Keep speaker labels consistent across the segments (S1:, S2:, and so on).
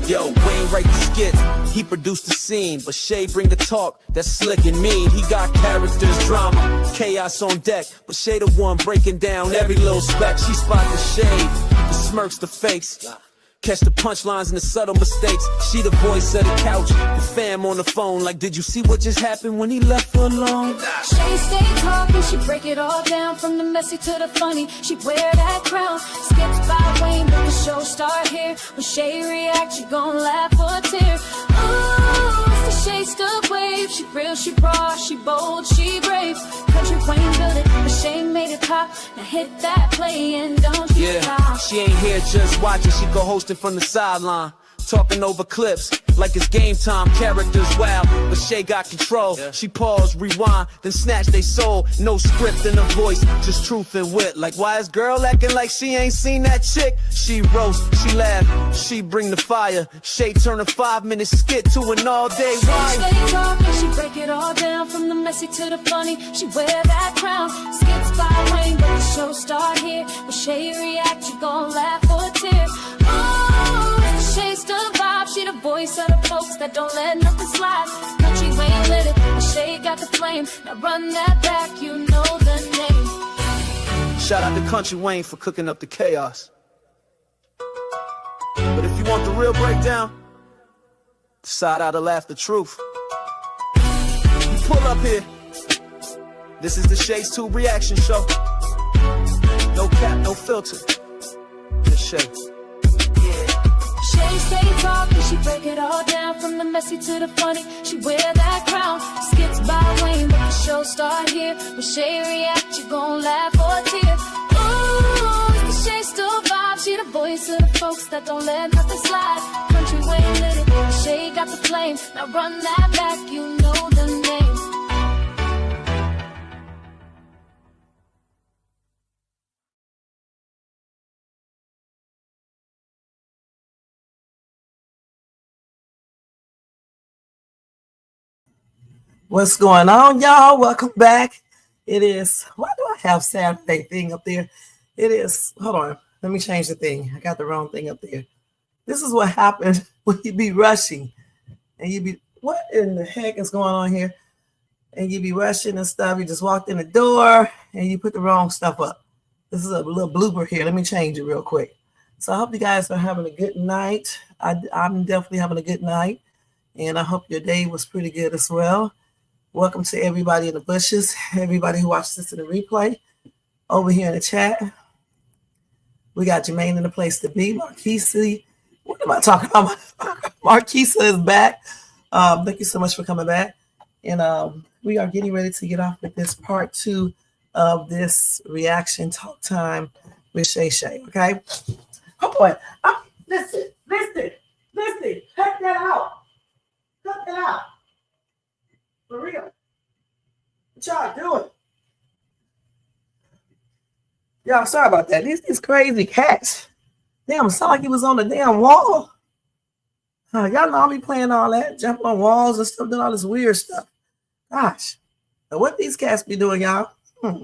S1: Yo, Wayne write the skits, he produced the scene, but Shay bring the talk that's slick and mean. He got characters, drama, chaos on deck, but Shay the one breaking down every little speck. She spot the shade, the smirks, the fakes, catch the punchlines and the subtle mistakes. She the voice of the couch, the fam on the phone. Like, did you see what just happened when he left her alone?
S2: She stay talking, she break it all down, from the messy to the funny. She wear that crown, skits by Wayne, but the show start here. When Shay react, you gon' laugh or tear. Ooh, it's the Shay stuff wave. She real, she raw, she bold, she brave. Kountry Wayne built it, but Shay made it pop. Now hit that play and don't you stop.
S1: She ain't here just watching, she go hosting from the sideline, talking over clips like it's game time. Characters wild, but Shay got control. She pause, rewind, then snatch they soul. No script in her voice, just truth and wit. Like, why is girl acting like she ain't seen that chick? She roast, she laugh, she bring the fire. Shay turn a 5-minute skit to an all-day wire.
S2: She stay talking, she break it all down, from the messy to the funny. She wear that crown, skits by Wayne, but the show start here. When Shay react, you gon' laugh or tear. Ooh, Shay's the vibe, she the voice of the folks that don't let nothing slide. Kountry Wayne lit it, but Shay got the flame. Now run that back, you know the name.
S1: Shout out to Kountry Wayne for cooking up the chaos. But if you want the real breakdown, decide how to laugh the truth. You pull up here. This is the Shay's Tube reaction show. No cap, no filter. Just Shay.
S2: Shay stay talking, she break it all down, from the messy to the funny. She wear that crown, skits by Wayne, but the show start here. When Shay react, you gon' laugh or tear. Ooh, it's the Shay still vibe, she the voice of the folks that don't let nothing slide. Kountry Wayne lit it, but Shay got the flame. Now run that back, you know the name.
S3: What's going on, y'all? Welcome back. It is, why do I have Saturday thing up there? It is, hold on, let me change the thing. I got the wrong thing up there. This is what happens when you be rushing and you be, what in the heck is going on here? And you be rushing and stuff. You just walked in the door and you put the wrong stuff up. This is a little blooper here. Let me change it real quick. So I hope you guys are having a good night. I'm definitely having a good night. And I hope your day was pretty good as well. Welcome to everybody in the bushes, everybody who watches this in the replay. Over here in the chat, we got Jermaine in the place to be. Marquisa, what am I talking about? Marquisa is back. Thank you so much for coming back. And we are getting ready to get off with this part 2 of this reaction talk time with Shay Shay, okay? Oh boy, listen, cut that out. Cut that out. For real. What y'all doing? Y'all, sorry about that. These crazy cats. Damn, it sound like he was on the damn wall. Y'all know I'll be playing all that, jumping on walls and stuff, doing all this weird stuff. Gosh. Now, what these cats be doing, y'all? Okay,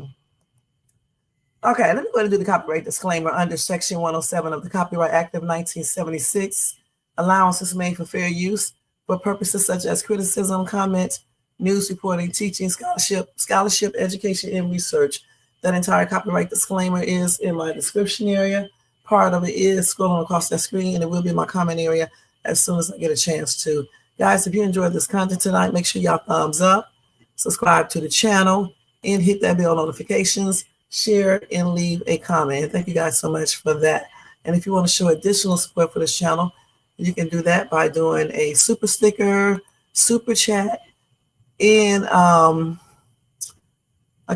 S3: let me go ahead and do the copyright disclaimer under Section 107 of the Copyright Act of 1976. Allowance is made for fair use for purposes such as criticism, comment, news reporting, teaching, scholarship, education, and research. That entire copyright disclaimer is in my description area. Part of it is scrolling across that screen, and it will be in my comment area as soon as I get a chance to. Guys, if you enjoyed this content tonight, make sure y'all thumbs up, subscribe to the channel, and hit that bell notifications, share, and leave a comment. Thank you guys so much for that. And if you want to show additional support for this channel, you can do that by doing a super sticker, super chat, and a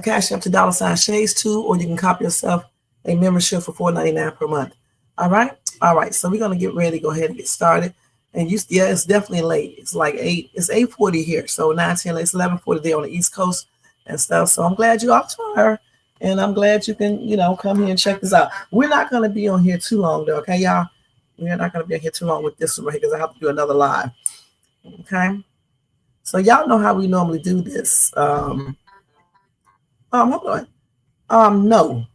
S3: cash up to $Shays too, or you can copy yourself a membership for $4.99 per month. All right. So we're gonna get ready to go ahead and get started. And it's definitely late. It's like 8:40 here. So 9:10, it's 11:40 there on the East Coast and stuff. So I'm glad you're off tomorrow, and I'm glad you can, come here and check this out. We're not gonna be on here too long though, okay, y'all? We're not gonna be on here too long with this one right here because I have to do another live. Okay. So y'all know how we normally do this. Hold on. No.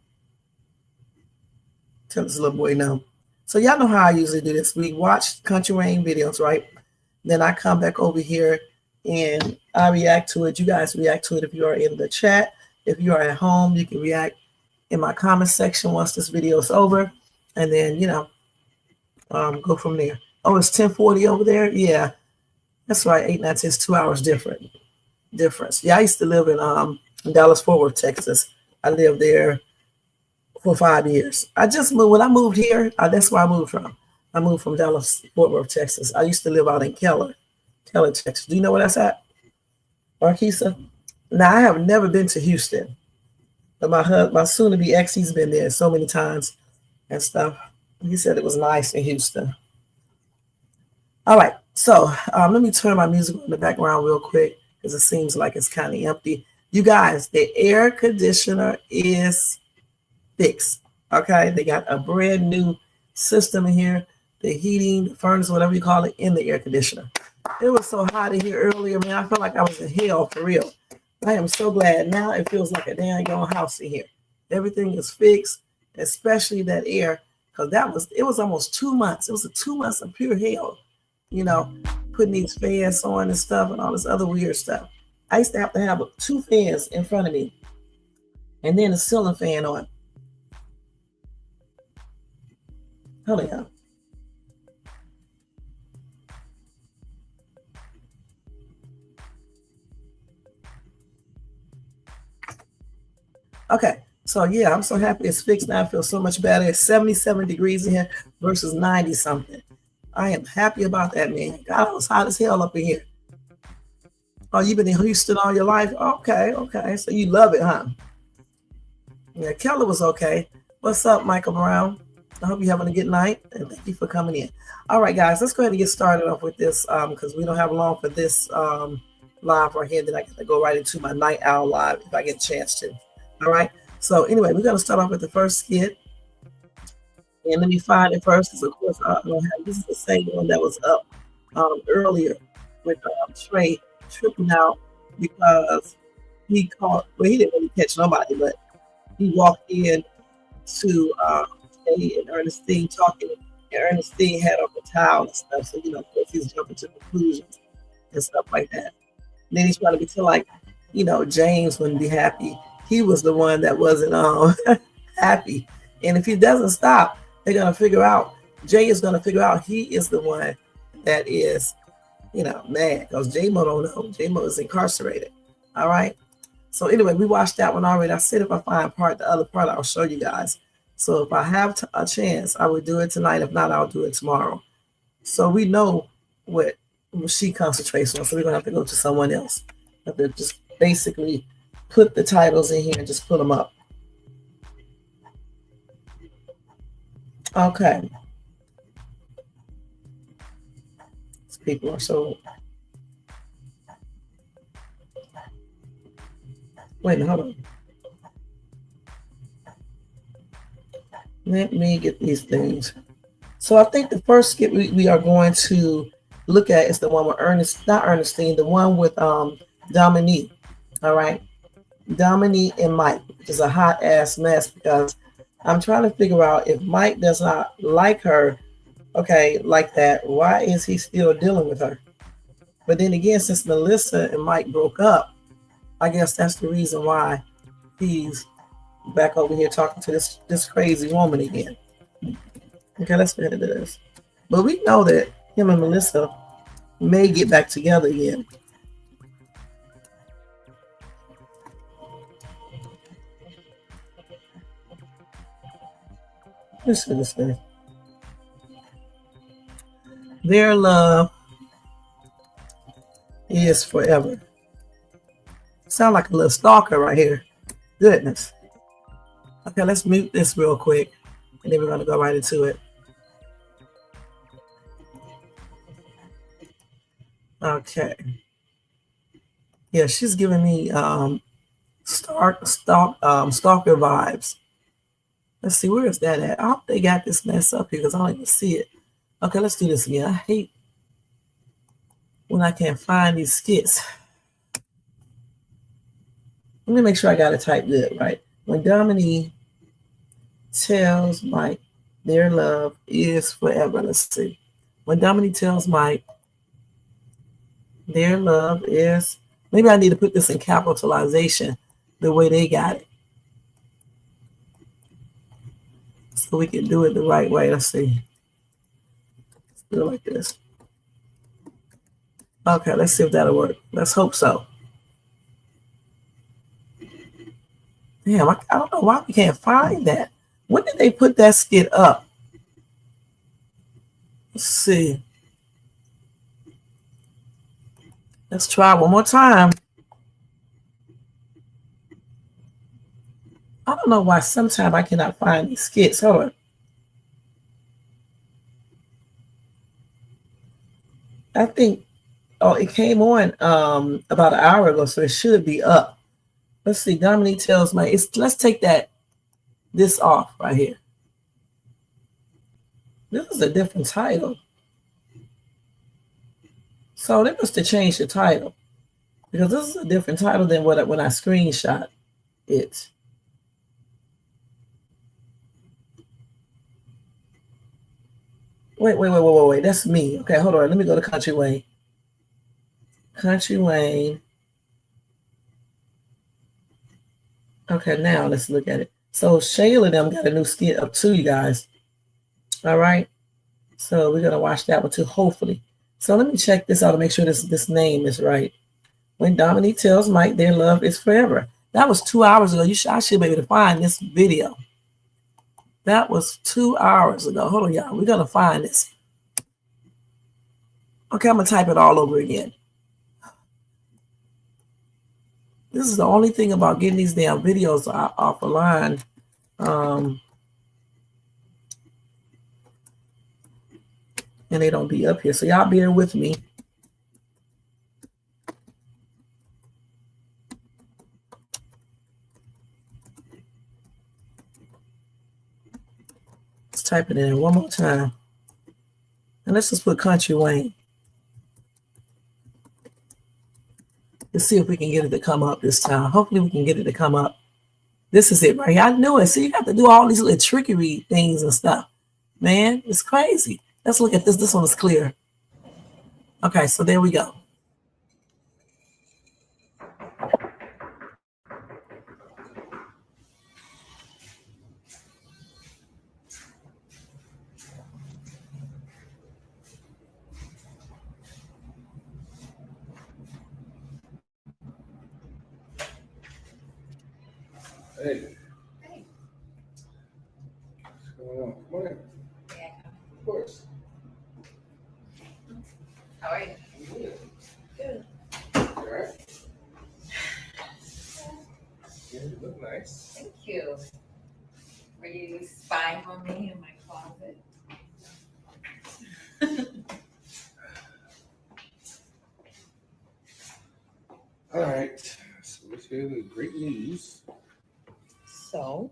S3: Tell this little boy no. So y'all know how I usually do this. We watch Kountry Wayne videos, right? Then I come back over here and I react to it. You guys react to it if you are in the chat. If you are at home, you can react in my comment section once this video is over. And then, go from there. Oh, it's 10:40 over there? Yeah, that's right. 8, 9, 10, it's 2 hours difference. Yeah, I used to live in Dallas, Fort Worth, Texas. I lived there for 5 years. I just moved. When I moved here, that's where I moved from. I moved from Dallas, Fort Worth, Texas. I used to live out in Keller, Texas. Do you know where that's at? Marquesa? Now, I have never been to Houston. But my soon-to-be ex, he's been there so many times and stuff. He said it was nice in Houston. All right. So let me turn my music on the background real quick because it seems like it's kind of empty. You guys, the air conditioner is fixed. Okay. They got a brand new system in here. The heating, the furnace, whatever you call it, in the air conditioner. It was so hot in here earlier, man. I felt like I was in hell for real. I am so glad now it feels like a damn house in here. Everything is fixed, especially that air, because it was almost 2 months. It was 2 months of pure hell, putting these fans on and stuff and all this other weird stuff. I used to have 2 fans in front of me and then a ceiling fan on. Hold on. Okay, so yeah, I'm so happy it's fixed now. I feel so much better. It's 77 degrees in here versus 90 something. I am happy about that, man. God, it was hot as hell up in here. Oh, you've been in Houston all your life? Okay. So you love it, huh? Yeah, Keller was okay. What's up, Michael Brown? I hope you're having a good night, and thank you for coming in. All right, guys, let's go ahead and get started off with this because we don't have long for this live right here. Then I got to go right into my night owl live if I get a chance to. All right. So anyway, we're going to start off with the first skit. And let me find it first. Because of course, this is the same one that was up earlier with Trey tripping out because he didn't really catch nobody, but he walked in to Trey and Ernestine talking. And Ernestine had on the towel and stuff. So, of course, he's jumping to conclusions and stuff like that. And then he's trying to be like, James wouldn't be happy. He was the one that wasn't happy. And if he doesn't stop, they're going to figure out, Jay is going to figure out he is the one that is, mad. Because J-Mo don't know. J-Mo is incarcerated. All right. So anyway, we watched that one already. I said if I find the other part, I'll show you guys. So if I have a chance, I will do it tonight. If not, I'll do it tomorrow. So we know what she concentrates on. So we're going to have to go to someone else. Have to just basically put the titles in here and just put them up. Okay. These people are so. Wait a minute, hold on. Let me get these things. So I think the first skit we are going to look at is the one with Ernestine, the one with Domini. All right. Domini and Mike, which is a hot ass mess because I'm trying to figure out if Mike does not like her, like that, why is he still dealing with her? But then again, since Melissa and Mike broke up, I guess that's the reason why he's back over here talking to this crazy woman again. Okay, let's get into this. But we know that him and Melissa may get back together again. Listen to this thing. Their love is forever. Sound like a little stalker right here. Goodness. Okay, let's mute this real quick, and then we're going to go right into it. Okay. Yeah, she's giving me stalker vibes. Let's see, where is that at? I hope they got this mess up here because I don't even see it. Okay, let's do this again. I hate when I can't find these skits. Let me make sure I got it typed good, right? When Domini tells Mike their love is forever. Let's see. When Domini tells Mike, their love is, maybe I need to put this in capitalization the way they got it, so we can do it the right way. Let's see. Let's do it like this. Okay, let's see if that'll work. Let's hope so. Damn, I don't know why we can't find that. When did they put that skit up? Let's see. Let's try one more time. I don't know why sometimes I cannot find these skits. Hold on. I think, oh, it came on about an hour ago, so it should be up. Let's see. Dominique tells Mike, let's take this off right here. This is a different title. So they must have changed the title, because this is a different title than when I screenshot it. Wait. That's me. Okay, hold on. Let me go to Kountry Wayne. Kountry Wayne. Okay, now let's look at it. So Shayla and them got a new skit up too, you guys. All right. So we're gonna watch that one too, hopefully. So let me check this out to make sure this name is right. When Dominique tells Mike their love is forever. That was 2 hours ago. I should be able to find this video. That was 2 hours ago. Hold on, y'all. We're gonna find this. Okay, I'm gonna type it all over again. This is the only thing about getting these damn videos off the line. And they don't be up here. So y'all bear with me. Let's type it in one more time. And let's just put Kountry Wayne. Let's see if we can get it to come up this time. Hopefully we can get it to come up. This is it right here. I knew it. So you got to do all these little trickery things and stuff. Man, it's crazy. Let's look at this. This one is clear. Okay, so there we go.
S4: Hey. Hey. What's going on? Come on in. Yeah. Of course.
S5: How are you?
S4: Good.
S5: Good.
S4: All right. Yeah, you look nice.
S5: Thank you. Were you spying on me in my closet?
S4: All right. So let's hear the great news.
S5: So,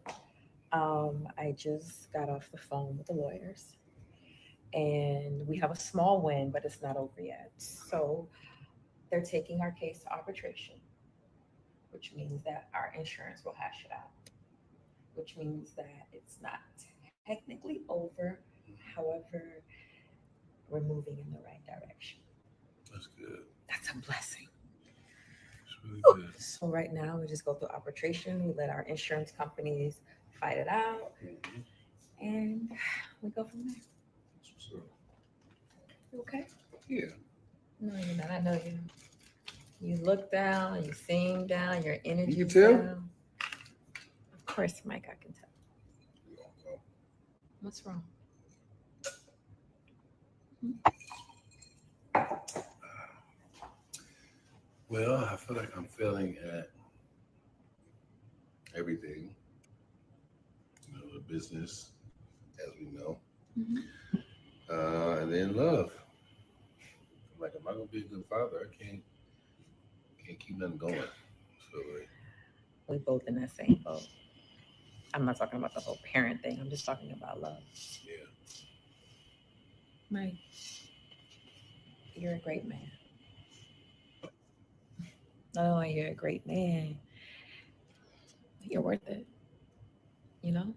S5: I just got off the phone with the lawyers, and we have a small win, but it's not over yet. So, they're taking our case to arbitration, which means that our insurance will hash it out, which means that it's not technically over. However, we're moving in the right direction.
S4: That's good.
S5: That's a blessing.
S4: It's really good.
S5: So right now we just go through arbitration. We let our insurance companies fight it out, and we go from there.
S4: So,
S5: You okay?
S4: yeah.
S5: No, you're not. I know you. You look down, you sing down, your energy.
S4: You can tell?
S5: down. Of course, Mike, I can tell.
S4: You don't know.
S5: What's wrong?
S4: Well, I feel like I'm failing at everything. You know, the business, as we know. And then love. Like, am I gonna be a good father? I can't keep nothing going. So like,
S5: We both in that same boat. I'm not talking about the whole parent thing. I'm just talking about love.
S4: yeah.
S5: Mike, you're a great man. Not only you're a great man, you're worth it. You know?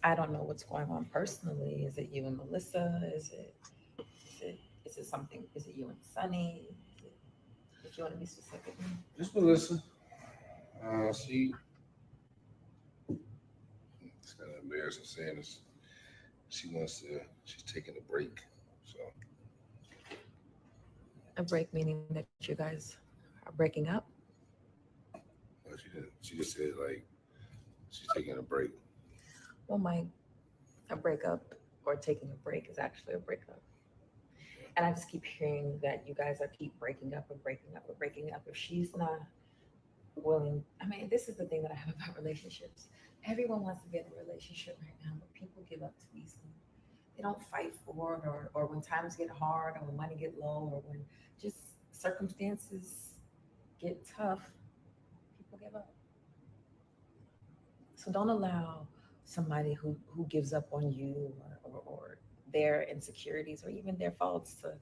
S5: I don't know what's going on personally. Is it you and Melissa? Is it something? Is it you and Sonny? If you want to be specific.
S4: Just Melissa. She. It's kind of embarrassing saying this. She's taking a break. So.
S5: A break meaning that you guys are breaking up?
S4: Well, she didn't. She just said like she's taking a break.
S5: Well, a breakup or taking a break is actually a breakup. And I just keep hearing that you guys keep breaking up and breaking up and breaking up. If she's not willing, I mean, this is the thing that I have about relationships. Everyone wants to be in a relationship right now, but people give up too easily. They don't fight for it, or when times get hard, or when money get low, or when just circumstances get tough, people give up. So don't allow somebody who gives up on you or their insecurities or even their faults to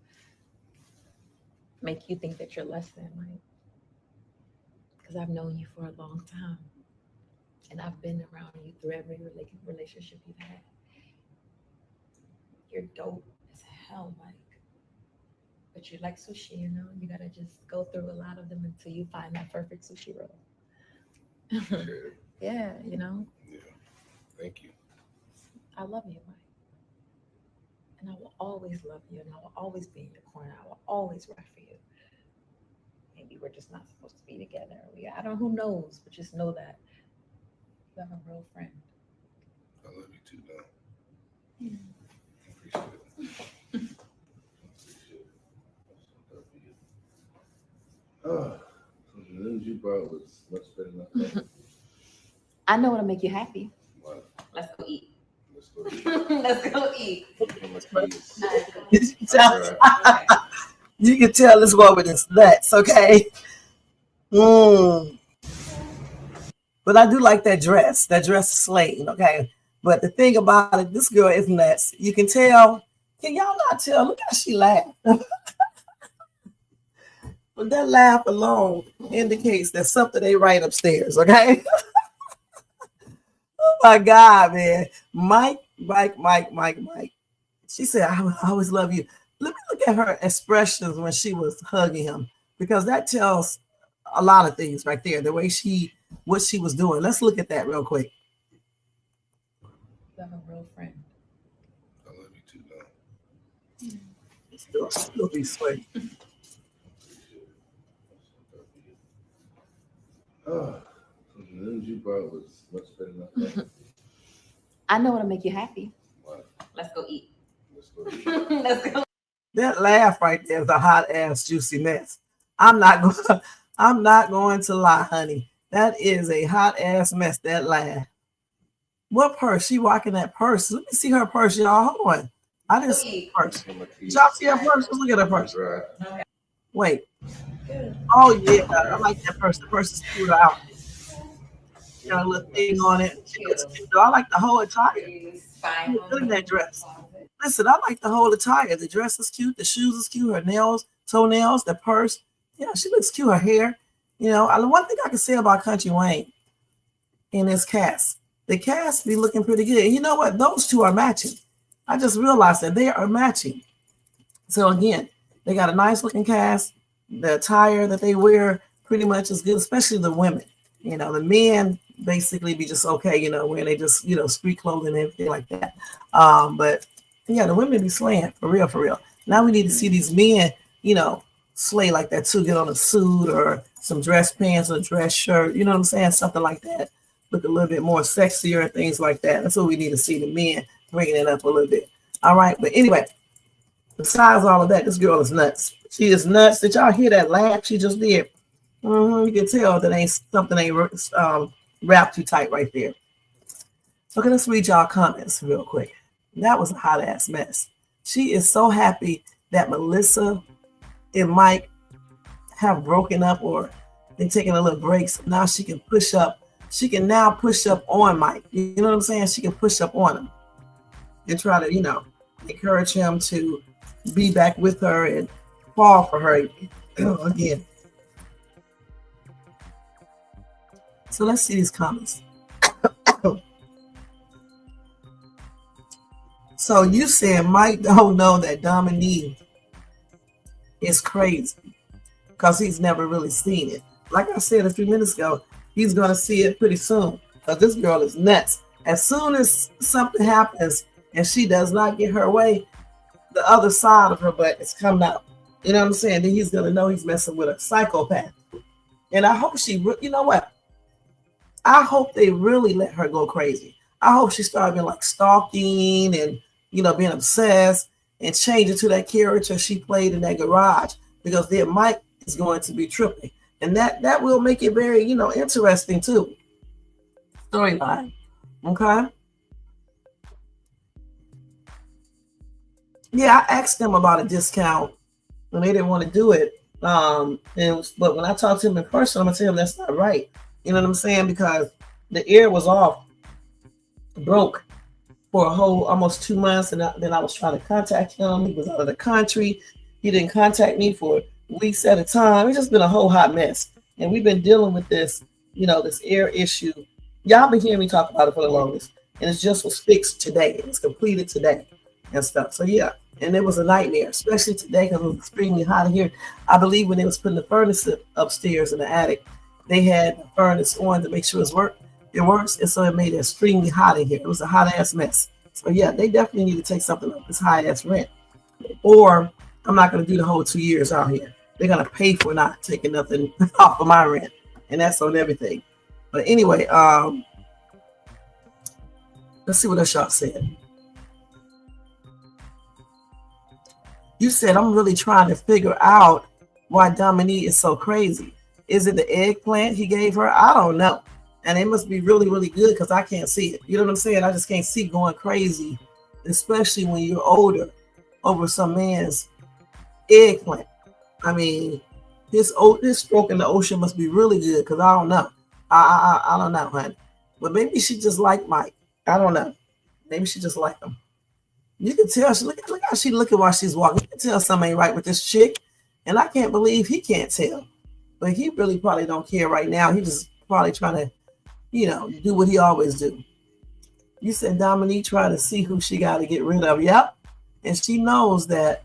S5: make you think that you're less than, right? Because I've known you for a long time, and I've been around you through every relationship you've had. You're dope as hell, Mike. But you like sushi, you know? You gotta just go through a lot of them until you find that perfect sushi roll. Yeah, you know?
S4: Yeah. Thank you.
S5: I love you, Mike. And I will always love you, and I will always be in your corner. I will always ride for you. Maybe we're just not supposed to be together. I don't know, who knows, but just know that you have a real friend.
S4: I love you too, though.
S5: Yeah.
S4: Appreciate it. Oh, so the news you brought was much better than I thought.
S5: I know what'll make you happy.
S4: What?
S5: Let's go eat.
S4: Let's go eat.
S5: Let's go eat.
S3: You can tell this woman is nuts, okay? But I do like that dress. That dress is slaying, okay? But the thing about it, this girl is nuts. You can tell. Can y'all not tell? Look how she laughed. But that laugh alone indicates that something ain't right upstairs, okay? Oh my God, man. Mike. She said, I always love you. Let me look at her expressions when she was hugging him, because that tells a lot of things right there. The way what she was doing. Let's look at that real quick.
S5: You have a real friend.
S4: I love you too, though.
S3: Still be sweet.
S4: Oh, so the news you brought was much better than I thought.
S5: I know what'll make you happy.
S4: What?
S5: Let's go eat.
S4: Let's go eat.
S5: Let's go.
S3: That laugh right there is a hot ass juicy mess. I'm not going to lie, honey. That is a hot ass mess. That laugh. What purse? She rocking that purse. Let me see her purse, y'all. Hold on. I didn't see her purse. Did y'all see her purse? Let's look at her purse.
S4: Right.
S3: Wait. Oh yeah, I like that purse. The purse is cute out. Got a little thing on it. She looks cute, though. I like the whole attire. Look at that dress. Listen, I like the whole attire. The dress is cute. The shoes is cute. Her nails, toenails, the purse. Yeah, she looks cute. Her hair. You know, one thing I can say about Kountry Wayne in this cast, the cast be looking pretty good. And you know what? Those two are matching. I just realized that they are matching. So again, they got a nice looking cast. The attire that they wear pretty much is good, especially the women. You know, the men basically be just okay, you know, wearing they just, you know, street clothing and everything like that. But yeah, the women be slaying for real, for real. Now we need to see these men, you know, slay like that too. Get on a suit or some dress pants or a dress shirt. You know what I'm saying? Something like that. Look a little bit more sexier and things like that. That's what we need to see, the men bringing it up a little bit. All right. But anyway, besides all of that, this girl is nuts. She is nuts. Did y'all hear that laugh she just did? You can tell that something ain't wrapped too tight right there. Okay, let's read y'all comments real quick. That was a hot ass mess. She is so happy that Melissa and Mike have broken up or been taking a little break. So now she can push up. She can now push up on Mike. You know what I'm saying? She can push up on him and try to, you know, encourage him to be back with her and fall for her again. So let's see these comments. So you said Mike don't know that Domini is crazy because he's never really seen it. Like I said a few minutes ago, he's going to see it pretty soon because this girl is nuts. As soon as something happens and she does not get her way, the other side of her butt is coming out. You know what I'm saying? Then he's going to know he's messing with a psychopath. And I hope you know what? I hope they really let her go crazy. I hope she started being like stalking and, being obsessed and change into that character she played in that garage, because then Mike is going to be tripping. And that will make it very, interesting too. Storyline. Okay. Yeah, I asked them about a discount and they didn't want to do it. But when I talked to him in person, I'm gonna tell him that's not right. You know what I'm saying? Because the air was off, broke for a whole almost 2 months, and then I was trying to contact him. He was out of the country. He didn't contact me for weeks at a time. It's just been a whole hot mess, and we've been dealing with this, this air issue. Y'all been hearing me talk about it for the longest, and it just was fixed today. It's completed today and stuff. So yeah. And it was a nightmare, especially today because it was extremely hot in here. I believe when they was putting the furnace upstairs in the attic, they had the furnace on to make sure it works. And so it made it extremely hot in here. It was a hot ass mess. So yeah, they definitely need to take something up this high ass rent. Or I'm not going to do the whole 2 years out here. They're going to pay for not taking nothing off of my rent. And that's on everything. But anyway, let's see what else y'all said. You said, I'm really trying to figure out why Dominique is so crazy. Is it the eggplant he gave her? I don't know. And it must be really, really good because I can't see it. You know what I'm saying? I just can't see going crazy, especially when you're older, over some man's eggplant. I mean, his stroke in the ocean must be really good because I don't know. I don't know, honey. But maybe she just like Mike. I don't know. Maybe she just like him. You can tell look how she looking while she's walking. You can tell something ain't right with this chick. And I can't believe he can't tell. But he really probably don't care right now. He just probably trying to, do what he always do. You said Dominique trying to see who she got to get rid of. Yep. And she knows that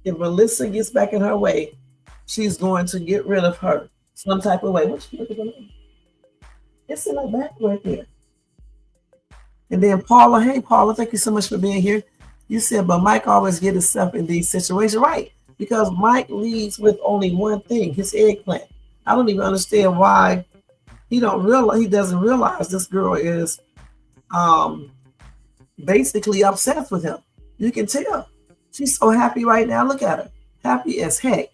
S3: if Melissa gets back in her way, she's going to get rid of her some type of way. What you looking for? It's in her back right there. And then Paula, hey Paula, thank you so much for being here. You said, but Mike always get himself in these situations, right? Because Mike leads with only one thing, his eggplant. I don't even understand why he doesn't realize this girl is basically obsessed with him. You can tell. She's so happy right now. Look at her. Happy as heck.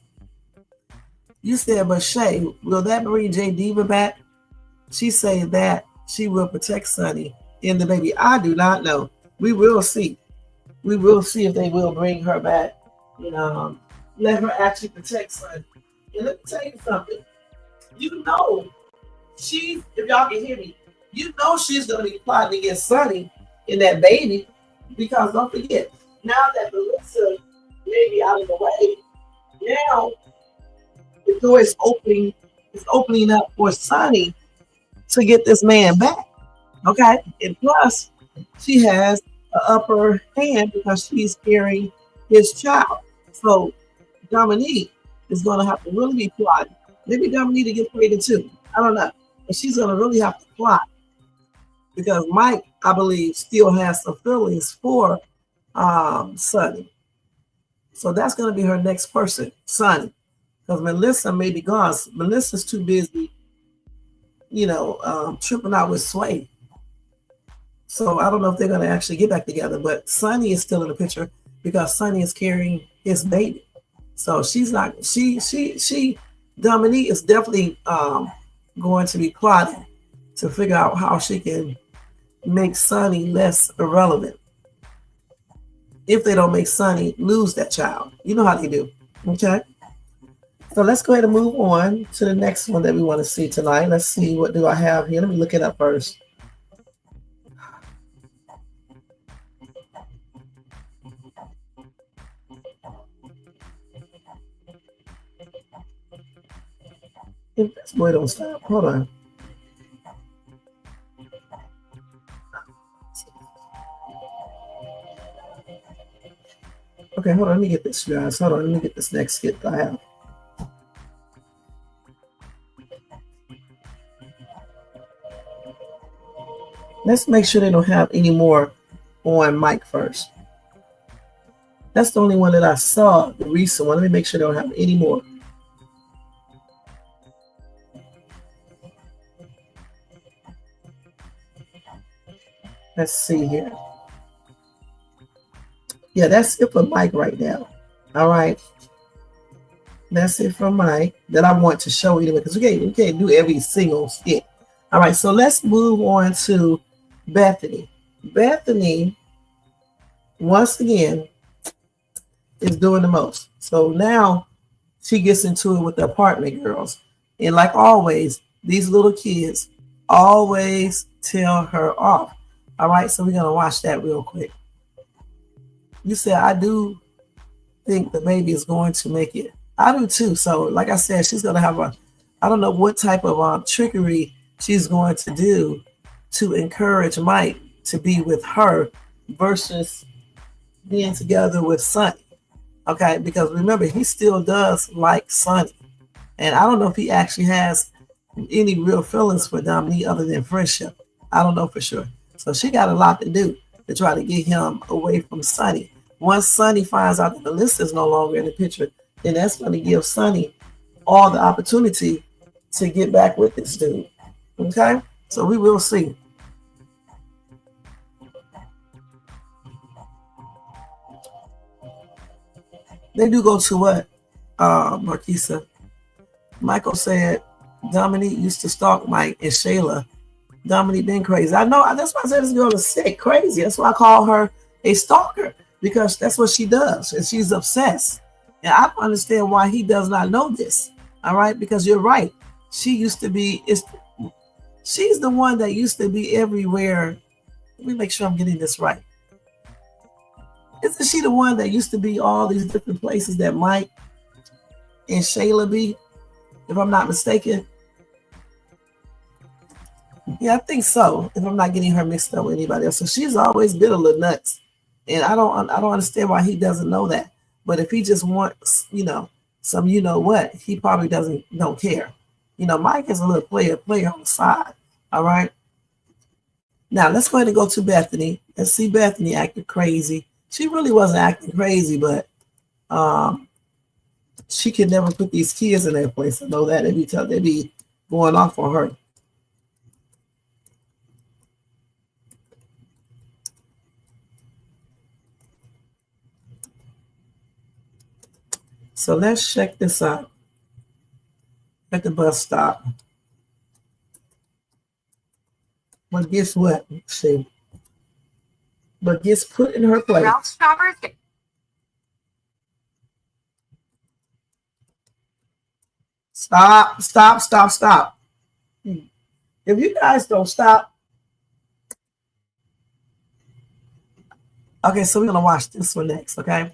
S3: You said, but Shay, will that bring J Diva back? She said that she will protect Sonny and the baby. I do not know. We will see. We will see if they will bring her back. Let her actually protect Sonny. And let me tell you something. If y'all can hear me, she's going to be plotting against Sonny and that baby, because don't forget, now that Melissa may be out of the way, now the door is opening up for Sonny to get this man back. Okay, and plus she has an upper hand because she's carrying his child. So Dominique is going to have to really be plotting. Maybe Dominique to get pregnant too. I don't know, but she's going to really have to plot because Mike, I believe, still has some feelings for Sonny. So that's going to be her next person, Sonny, because Melissa may be gone. Melissa's too busy, tripping out with Sway. So I don't know if they're going to actually get back together, but Sonny is still in the picture because Sonny is carrying his baby. So she's not, Dominique is definitely going to be plotting to figure out how she can make Sonny less irrelevant. If they don't make Sonny lose that child. You know how they do. Okay. So let's go ahead and move on to the next one that we want to see tonight. Let's see, what do I have here? Let me look it up first. If this boy don't stop, hold on. Okay, hold on. Let me get this, guys. Hold on. Let me get this next skit that I have. Let's make sure they don't have any more on Mike first. That's the only one that I saw, the recent one. Let me make sure they don't have any more. Let's see here. Yeah, that's it for Mike right now. All right. That's it for Mike that I want to show you because we can't do every single skit. All right, so let's move on to Bethany. Bethany, once again, is doing the most. So now she gets into it with the apartment girls. And like always, these little kids always tell her off. All right, so we're going to watch that real quick. You said, I do think the baby is going to make it. I do too. So like I said, she's going to have I don't know what type of trickery she's going to do to encourage Mike to be with her versus being together with Sonny. Okay, because remember, he still does like Sonny. And I don't know if he actually has any real feelings for Domini other than friendship. I don't know for sure. So she got a lot to do to try to get him away from Sonny. Once Sonny finds out that Melissa is no longer in the picture, then that's going to give Sonny all the opportunity to get back with this dude. Okay? So we will see. They do go to what, Marquisa? Michael said Domini used to stalk Mike and Shayla. Domini been crazy. I know. That's why I said this girl is sick, crazy. That's why I call her a stalker, because that's what she does. And she's obsessed. And I don't understand why he does not know this. All right? Because you're right. She used to be, she's the one that used to be everywhere. Let me make sure I'm getting this right. Isn't she the one that used to be all these different places that Mike and Shayla be, if I'm not mistaken? Yeah, I think so, if I'm not getting her mixed up with anybody else. So she's always been a little nuts. And I don't understand why he doesn't know that. But if he just wants, some what, he probably don't care. Mike is a little player on the side. All right. Now let's go ahead and go to Bethany. Let's see Bethany acting crazy. She really wasn't acting crazy, but she could never put these kids in that place. I know that they'd be going off on her. So let's check this out at the bus stop. But guess what? See. But gets put in her place.
S6: Ralph stoppers.
S3: Stop. If you guys don't stop. Okay, so we're going to watch this one next, okay?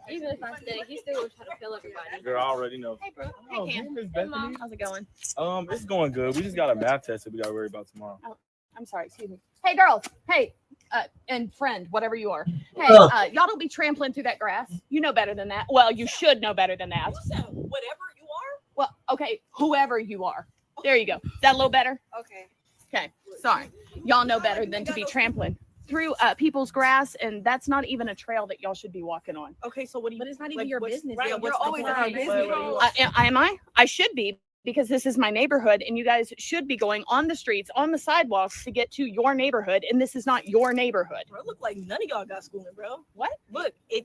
S6: Even if I stay, he still will try to kill everybody.
S7: Girl, I already know.
S6: Hey, bro.
S7: Oh,
S6: Hey, Cam.
S7: Miss
S6: Hey,
S7: Bethany.
S6: Mom. How's it going?
S7: It's going good. We just got a math test that we got to worry about tomorrow.
S6: I'm sorry. Excuse me. Hey, girls. Hey, and friend, whatever you are. Hey, y'all don't be trampling through that grass. You know better than that. Well, you should know better than that.
S8: Whatever you are?
S6: Well, okay, whoever you are. There you go. Is that a little better?
S8: Okay.
S6: Okay. Sorry. Y'all know better than to be trampling through people's grass, and that's not even a trail that y'all should be walking on.
S8: Okay, so what do you?
S6: But it's not even your business.
S8: Right,
S6: Yeah,
S8: you're always in our business.
S6: Am I? I should be, because this is my neighborhood, and you guys should be going on the streets, on the sidewalks to get to your neighborhood, and this is not your neighborhood.
S8: Bro, look like none of y'all got schooling, bro.
S6: What?
S8: Look, do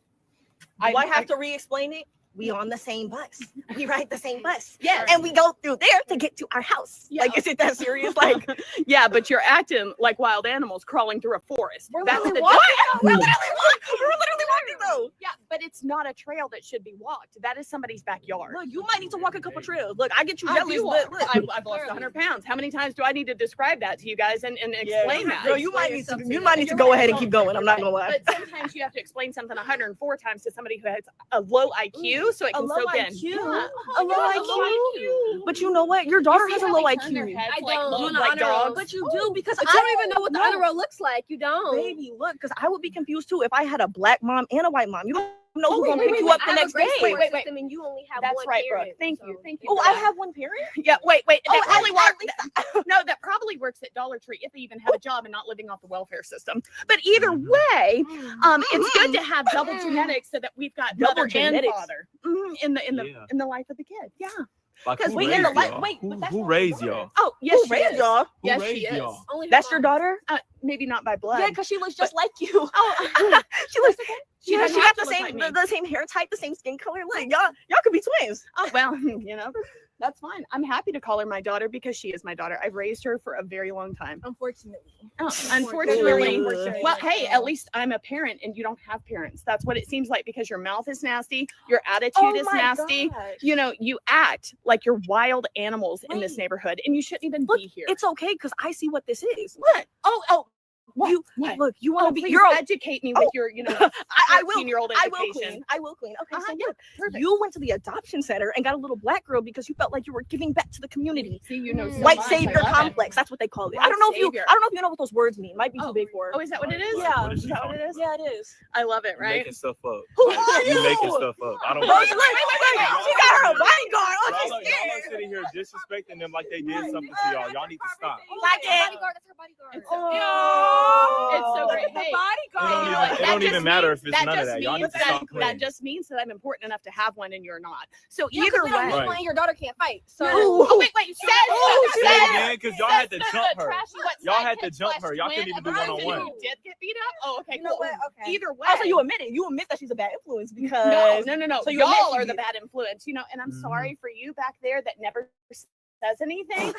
S8: I have to re-explain it? We on the same bus. We ride the same bus.
S6: Yes.
S8: And we go through there to get to our house.
S6: Yeah.
S8: Like, is it that serious? Like,
S6: Yeah, but you're acting like wild animals crawling through a forest.
S8: we're
S6: That's
S8: literally
S6: the
S8: walking.
S6: difference.
S8: We're literally walking. We're literally walking though.
S6: Yeah, But it's not a trail that should be walked. That is somebody's backyard.
S8: Look, you might need to walk a couple trails. Look, I get you
S6: I
S8: jealous,
S6: do
S8: but
S6: walk.
S8: look,
S6: I've lost 100 pounds. How many times do I need to describe that to you guys and explain that?
S8: Girl, you might need to go ahead and keep going. I'm not gonna lie.
S6: But sometimes you have to explain something 104 times to somebody who has a low IQ, so it can soak in.
S8: Yeah. A low IQ. But you know what? Your daughter has a low IQ.
S9: I
S6: Like
S9: don't.
S6: little
S9: Do
S6: like
S9: an honor roll.
S6: dogs.
S8: But you do because
S9: But you don't even know what the honor roll looks like. You don't.
S8: Baby, look, because I would be confused too if I had a black mom and a white mom. You don't know who's gonna pick you up the next day.
S9: Wait. I mean, you only have
S6: That's
S9: one
S6: right,
S9: parent,
S6: Brooke. Thank
S9: so-
S6: you.
S8: Oh, I have one parent.
S6: Yeah, wait.
S8: Oh,
S6: That probably
S8: at
S6: works. No, that probably works at Dollar Tree if they even have a job and not living off the welfare system. But either way, it's good to have double genetics so that we've got
S8: Double
S6: mother
S8: genetics.
S6: and father in the life of the kid. Yeah.
S7: Like,
S6: Because
S7: who
S6: we
S7: raised
S6: in the
S7: y'all?
S6: wait,
S7: Who,
S6: but that's
S7: who
S6: not
S7: raised
S6: my daughter.
S7: y'all?
S6: Oh, yes,
S8: Who
S6: she
S8: raised
S6: is.
S8: y'all?
S7: Who
S6: Yes,
S7: raised
S6: she is.
S7: y'all?
S9: Only her
S8: That's your
S9: mom.
S8: daughter?
S6: Maybe not by blood.
S8: Yeah, because she looks just like you.
S6: Oh,
S8: she looks.
S6: She
S8: She
S6: doesn't
S8: got
S6: have
S8: the
S6: to look
S8: same
S6: like me.
S8: the same hair type, the same skin color. Look, y'all could be twins.
S6: Oh, well, that's fine. I'm happy to call her my daughter because she is my daughter. I've raised her for a very long time.
S9: Unfortunately.
S6: Oh, unfortunately.
S8: Unfortunately.
S6: Well, hey, at least I'm a parent and you don't have parents. That's what it seems like because your mouth is nasty, your attitude is nasty.
S8: gosh.
S6: You know, you act like you're wild animals in this
S8: Wait.
S6: neighborhood and you shouldn't even
S8: Look,
S6: be here.
S8: it's okay because I see what this is.
S6: what? Oh, what?
S8: You
S6: What?
S8: look. You want to be.
S6: Please
S8: You're.
S6: educate me with your,
S8: I will.
S6: 14-year-old
S8: I will
S6: education.
S8: clean. I will clean. Okay, so
S6: Yeah,
S8: look,
S6: perfect.
S8: you went to the adoption center and got a little black girl because you felt like you were giving back to the community.
S6: See, you know, so
S8: White
S6: much.
S8: savior
S6: I love it.
S8: complex. That's what they call it. I
S6: White
S8: don't know if you.
S6: savior.
S8: I don't know if you know what those words mean. Might be too big for.
S6: Oh, is that what it is?
S8: Yeah.
S7: What is
S6: Is that what it is?
S8: Yeah, it is.
S6: I love it,
S7: You
S6: right?
S7: making stuff up.
S8: Who
S7: Like,
S8: are
S7: you making
S8: you?
S7: stuff up. I don't.
S8: Wait, she got her a bodyguard. Oh,
S7: Y'all
S8: she's
S7: are
S8: scared.
S7: sitting here disrespecting them like they did something to y'all. Y'all need to stop.
S8: Like it.
S9: Bodyguard, that's her bodyguard.
S6: It's so,
S8: Oh.
S6: it's so great. Hey,
S7: It
S6: you know what?
S7: don't
S6: That
S7: even
S6: just
S7: matter
S6: means-
S7: if it's none of
S6: just
S7: that. Y'all need
S6: means
S7: to stop
S6: that
S7: playing.
S6: just means that I'm important enough to have one and you're not. So
S9: Yeah, 'cause
S6: either
S9: we don't
S6: way.
S9: need
S7: Right.
S9: one, your daughter can't fight. So
S6: Oh, wait.
S7: Say it again, because y'all had to jump her. Y'all had to jump her. Y'all couldn't even do one-on-one.
S6: You did get beat up? Oh, okay,
S9: You know
S6: cool.
S9: what? Okay.
S6: Either way.
S8: Oh, so you admit it. You admit that she's a bad influence because
S6: No.
S8: So you
S6: Y'all
S8: admit
S6: are
S8: she
S6: the
S8: did.
S6: bad influence, you know, and I'm sorry for you back there that never says anything.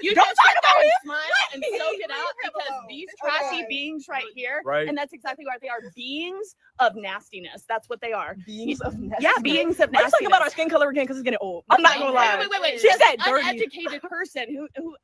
S6: You
S8: Don't
S6: just
S8: talk
S6: sit there
S8: about
S6: and
S8: him.
S6: smile and soak it out because these trashy beings right here,
S7: Right.
S6: and that's exactly what they are, beings of nastiness. That's what they are.
S8: beings of nasty.
S6: Yeah, beings of
S8: Are you
S6: nastiness.
S8: talking about our skin color again? Because it's getting old. I'm not gonna lie.
S6: Wait.
S8: She
S6: Just
S8: said
S6: an
S8: dirty.
S6: uneducated person who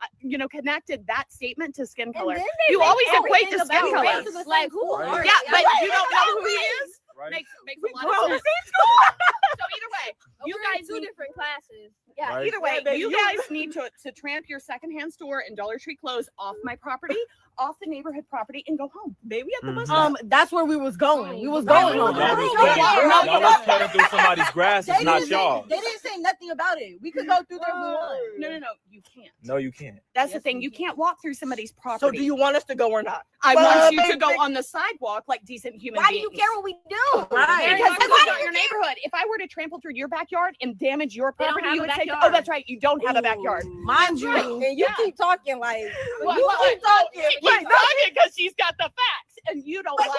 S6: connected that statement to skin color.
S9: then
S6: You
S9: make
S6: always equate
S9: everything
S6: to skin
S9: about
S6: color.
S9: racism. Like, who
S7: Right.
S9: are
S6: Yeah,
S9: you?
S6: but
S9: Like,
S6: you don't know who he is.
S7: Right.
S6: Makes
S8: We
S6: a lot
S8: grew
S6: of
S8: up in
S6: sense.
S8: the same school.
S6: So either way, you
S9: we're in
S6: guys
S9: two
S6: need
S9: different classes.
S6: Yeah,
S7: Right.
S6: either way,
S8: Yeah, baby,
S6: you
S8: you-
S6: guys need to tramp your secondhand store and Dollar Tree clothes off my property, off the neighborhood property, and go home.
S8: Baby at the bus
S7: Mhm.
S8: stop.
S9: That's where we was going. We was
S8: Right.
S9: going
S7: Y'all
S9: home.
S7: was
S8: No,
S7: cutting-
S8: no,
S7: y'all was cutting through somebody's grass. It's not y'all.
S9: They didn't say nothing about it. We could go through there if we want.
S6: No, you can't.
S7: No, you can't.
S6: That's the thing. You can't walk through somebody's property.
S8: So do you want us to go or not?
S6: I
S8: Well,
S6: want you to
S8: baby-
S6: go on the sidewalk like decent human
S9: Why do
S6: beings.
S9: you care what we do?
S8: Right.
S6: Because
S9: Why
S6: it's
S9: do
S6: not
S9: you
S6: your
S9: care?
S6: neighborhood. If I were to trample through your backyard and damage your
S9: They don't
S6: property,
S9: have
S6: you
S9: a
S6: would say,
S9: backyard.
S6: "Oh, that's right. You don't have a backyard."
S9: Mind you, and you
S6: Yeah.
S9: keep talking like
S6: Well,
S9: you
S6: well,
S9: keep talking.
S6: She keeps talking because she's got the facts, and you don't like.
S9: Do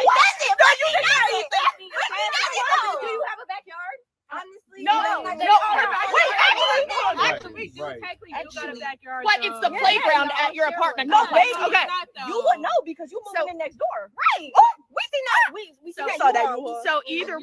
S9: you have a backyard? Honestly,
S6: No,
S9: you don't.
S6: no,
S9: Like,
S6: no,
S9: you don't.
S6: Actually, we do technically do got a backyard. What? It's the playground at your apartment
S8: No,
S6: complex.
S8: baby.
S6: Okay.
S8: You would know because you moving
S6: So-
S8: in next door.
S9: Right.
S8: Oh, we seen that. We
S6: So-
S8: saw that. You
S6: So either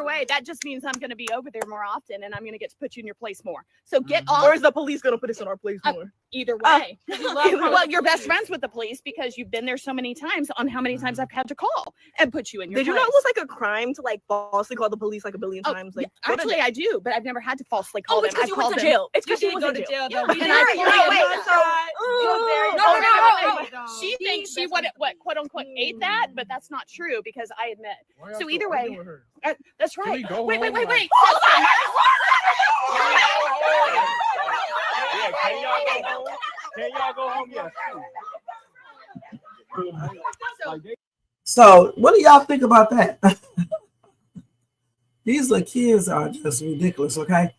S6: way, that just means I'm going to be over there more often, and I'm going to get to put you in your place more. So get off.
S8: Or is the police gonna put us in our place more?
S6: Either way. Well, you're best friends with the police because you've been there so many times on how many times I've had to call and put you in your
S8: Did you
S6: place.
S8: know it was like a crime to like falsely call the police like a billion times? Like,
S6: yeah, actually, I do, but I've never had to falsely call
S8: oh,
S6: them.
S8: it's because
S6: I've
S8: you went
S6: called
S8: to
S6: them.
S8: jail. It's because
S9: You
S8: you
S9: did
S8: went
S9: go
S8: to
S9: to
S8: jail.
S9: jail,
S8: Yeah,
S9: though.
S6: And I fully
S8: wait.
S6: She thinks she what quote unquote ate that, but that's not true because I admit. So either way, that's right.
S4: we go
S6: Wait.
S4: home?
S7: Yeah, can y'all go home? Can y'all go home? Yes.
S3: So, what do y'all think about that? These little kids are just ridiculous, okay?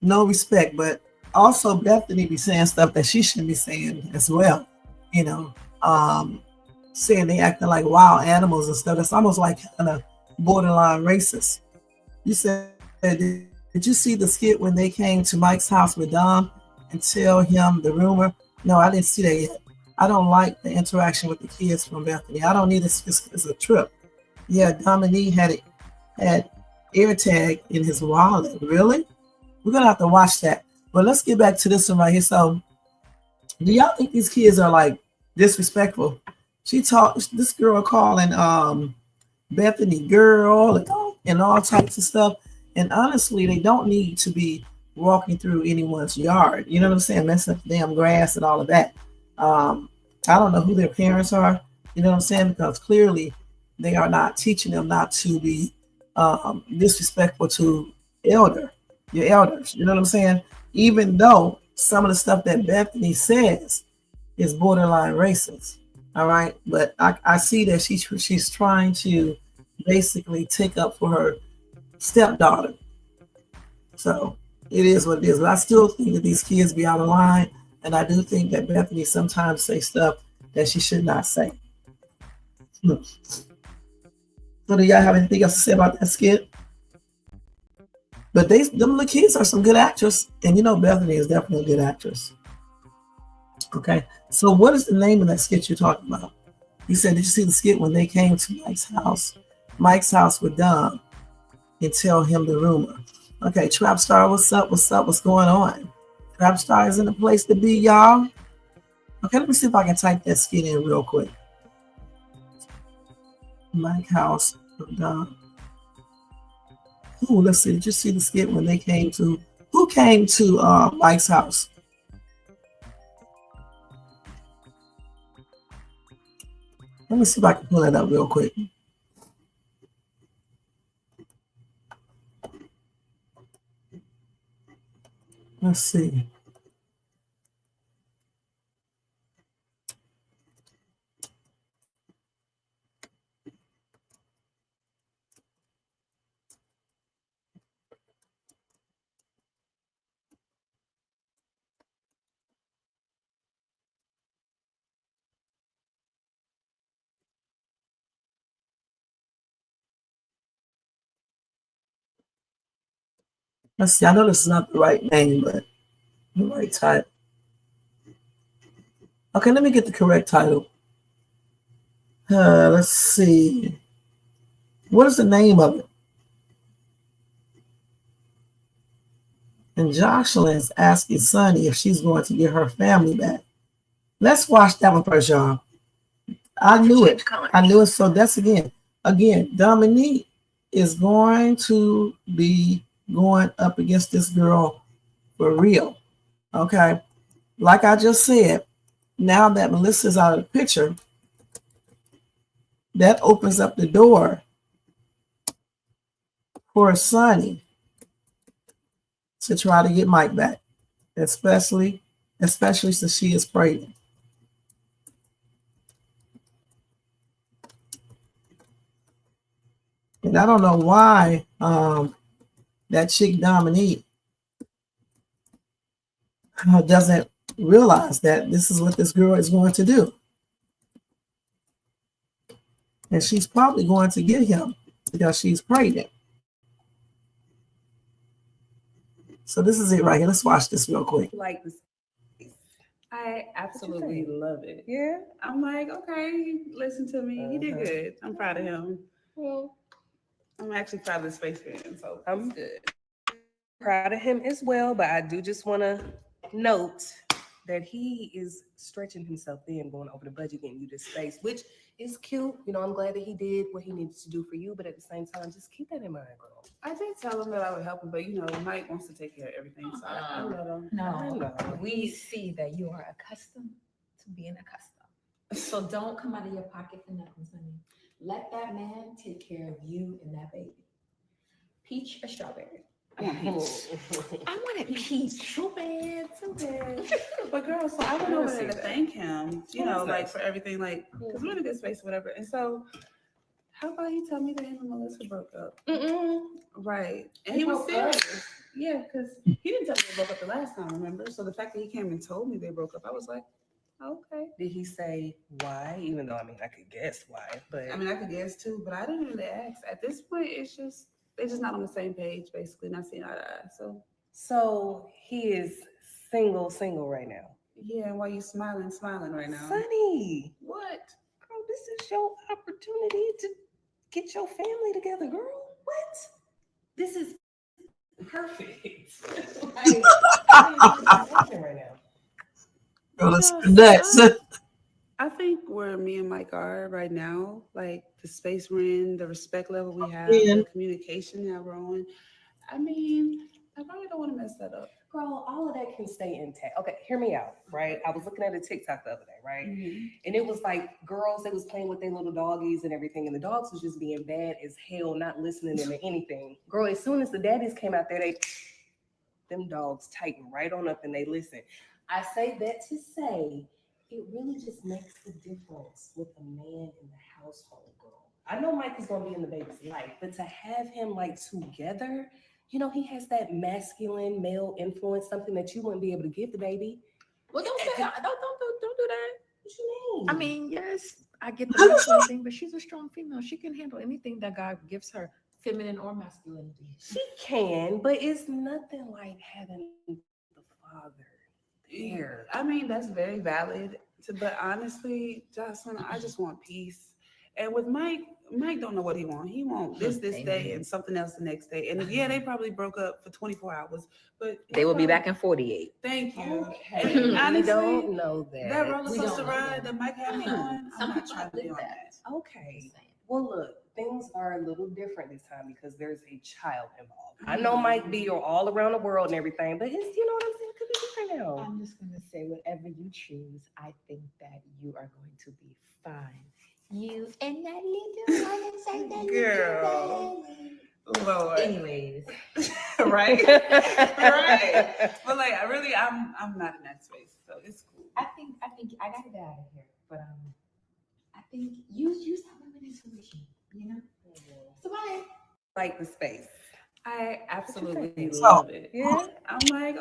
S3: No respect, but also Bethany be saying stuff that she shouldn't be saying as well. You know, saying they acting like wild animals and stuff. It's almost like kind of borderline racist. You said, did you see the skit when they came to Mike's house with Dom and tell him the rumor? No, I didn't see that yet. I don't like the interaction with the kids from Bethany. I don't need it. It's a trip. Yeah, Domini had it had AirTag in his wallet. Really? We're gonna have to watch that. But let's get back to this one right here. So, do y'all think these kids are like disrespectful? This girl calling Bethany girl and all types of stuff. And honestly, they don't need to be walking through anyone's yard. You know what I'm saying? Messing up the damn grass and all of that. I don't know who their parents are. You know what I'm saying? Because clearly they are not teaching them not to be disrespectful to your elders. You know what I'm saying? Even though some of the stuff that Bethany says is borderline racist. All right. But I see that she's trying to basically take up for her stepdaughter. So it is what it is. But I still think that these kids be out of line. And I do think that Bethany sometimes say stuff that she should not say. So do y'all have anything else to say about that skit? But them little kids are some good actors. And you know Bethany is definitely a good actress. Okay. So what is the name of that skit you're talking about? You said, did you see the skit when they came to Mike's house with Dom and tell him the rumor? Okay, Trap Star, what's up? What's up? What's going on? Trap Star is in the place to be, y'all. Okay, let me see if I can type that skit in real quick. Mike house with Dom. Ooh, let's see. Did you see the skit when they came to? Who came to Mike's house? Let me see if I can pull that up real quick. Let's see. Let's see. I know this is not the right name, but the right title. Okay, let me get the correct title. Let's see. What is the name of it? And Jocelyn's asking Sunny if she's going to get her family back. Let's watch that one first, y'all. I knew it. So that's again, Dominique is going to be going up against this girl for real. Okay. Like I just said, now that Melissa's out of the picture, that opens up the door for Sunny to try to get Mike back, especially since she is pregnant. And I don't know why that chick Dominique doesn't realize that this is what this girl is going to do. And she's probably going to get him because she's pregnant. So this is it right here. Let's watch this real quick.
S10: Like this. I absolutely love it.
S5: Yeah.
S10: I'm like, okay, listen to me. He did good. I'm proud of him.
S5: Well,
S10: I'm actually proud of the space for him. So
S11: I'm
S10: good.
S11: Proud of him as well, but I do just want to note that he is stretching himself thin, going over the budget, getting you this space, which is cute. You know, I'm glad that he did what he needed to do for you, but at the same time, just keep that in mind, girl.
S10: I did tell him that I would help him, but you know, Mike wants to take care of everything. So I let him.
S5: no, we see that you are accustomed to being accustomed. So don't come out of your pocket for nothing, honey. Let that man take care of you and that baby. Peach or strawberry?
S10: I want peach.
S5: I want a peach. Too bad.
S10: But girl, so I went over there to thank him, you know, like for everything, like, because we're in a good space, whatever. And so, how about he tell me that him and Melissa broke up? Right. And he was serious. Yeah, because he didn't tell me they broke up the last time, remember? So the fact that he came and told me they broke up, I was like, okay.
S11: Did he say why? Even though, I mean, I could guess why, but.
S10: I mean, I could guess too, but I didn't really ask. At this point, it's just, they're just not on the same page, basically, not seeing eye to eye.
S11: So he is single right now.
S10: Yeah, and why you smiling right now?
S11: Sunny.
S10: What?
S11: Girl, this is your opportunity to get your family together, girl. What? This is perfect. Like, what's happening right now?
S3: Girl, it's nuts.
S10: I think where me and Mike are right now, like the space we're in, the respect level we have,
S3: Yeah.
S10: the communication that we're on. I mean, I probably don't want to mess that up.
S11: Girl, all of that can stay intact. Okay, hear me out, right? I was looking at a TikTok the other day, right? And it was like girls that was playing with their little doggies and everything, and the dogs was just being bad as hell, not listening to them or anything. Girl, as soon as the daddies came out there, them dogs tighten right on up and they listen. I say that to say it really just makes the difference with a man in the household, girl. I know Mike is gonna be in the baby's life, but to have him like together, you know, he has that masculine male influence, something that you wouldn't be able to give the baby.
S12: Well, don't do that.
S11: What you mean?
S12: I mean, yes, I get the masculine thing, but she's a strong female. She can handle anything that God gives her, feminine or masculinity.
S11: She can, but it's nothing like having the father there.
S10: I mean, that's very valid. But honestly, Jocelyn, I just want peace. And with Mike don't know what he wants. He wants this day and something else the next day. And yeah, they probably broke up for 24 hours, but
S12: They will be back in 48.
S10: Thank you.
S11: Okay.
S10: And
S11: We
S10: honestly,
S11: don't know that.
S10: that roller
S12: We don't
S10: coaster
S12: know
S10: ride
S12: that.
S10: that Mike had me on, I'm not trying to be
S12: live
S10: on that.
S11: Okay. Well, look, things are a little different this time because there's a child involved. I know Mike be all around the world and everything, but it's, you know what I'm saying? It could be different now.
S12: I'm just going to say, whatever you choose, I think that you are going to be fine. You and that little one inside that
S10: Girl.
S12: little belly.
S10: Lord.
S12: Anyways.
S10: Right? Right. But like, I'm not in that space, so it's cool.
S12: I think I gotta get out of here. But I think use that women intuition, you know? So bye.
S11: Like the space.
S10: I absolutely
S3: So-
S10: love it.
S11: Yeah.
S10: I'm like,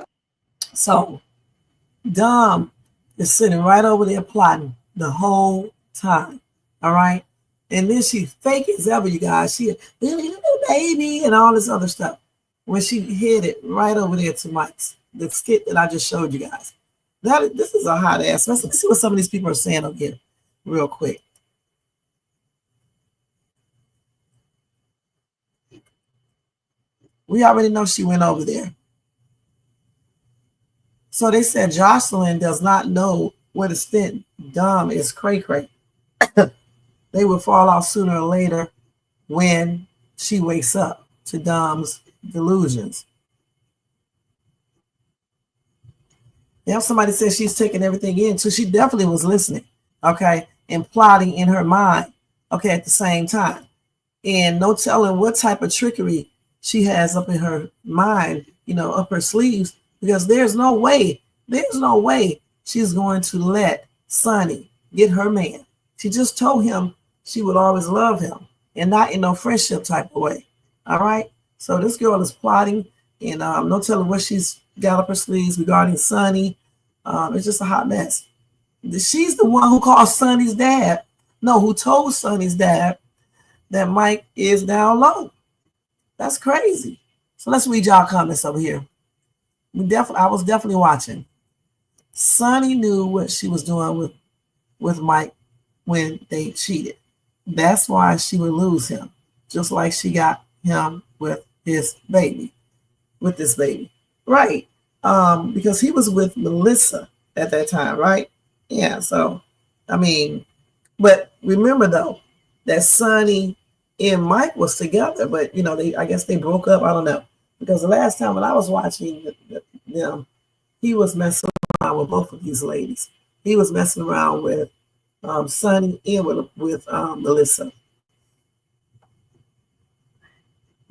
S3: So Dom is sitting right over there plotting the whole time. All right. And then she fake as ever, you guys. She baby and all this other stuff. When she hit it right over there to Mike's, the skit that I just showed you guys. This is a hot ass. Let's see what some of these people are saying over here real quick. We already know she went over there. So they said Jocelyn does not know what extent Dom is cray-cray. They will fall off sooner or later when she wakes up to Dom's delusions. Yeah, somebody says she's taking everything in, so she definitely was listening, okay, and plotting in her mind, okay, at the same time. And no telling what type of trickery she has up in her mind, you know, up her sleeves, because there's no way she's going to let Sonny get her man. She just told him she would always love him and not in no friendship type of way. All right. So this girl is plotting, and no telling what she's got up her sleeves regarding Sonny. It's just a hot mess. She's the one who called Sonny's dad. No, who told Sonny's dad that Mike is down low. That's crazy. So let's read y'all comments over here. I was definitely watching. Sonny knew what she was doing with Mike when they cheated. That's why she would lose him, just like she got him with this baby. Right. Because he was with Melissa at that time, right? Yeah, so, I mean, but remember though, that Sonny and Mike was together, but, you know, I guess they broke up, I don't know. Because the last time when I was watching them, he was messing around with both of these ladies. He was messing around with Sonny and with Melissa.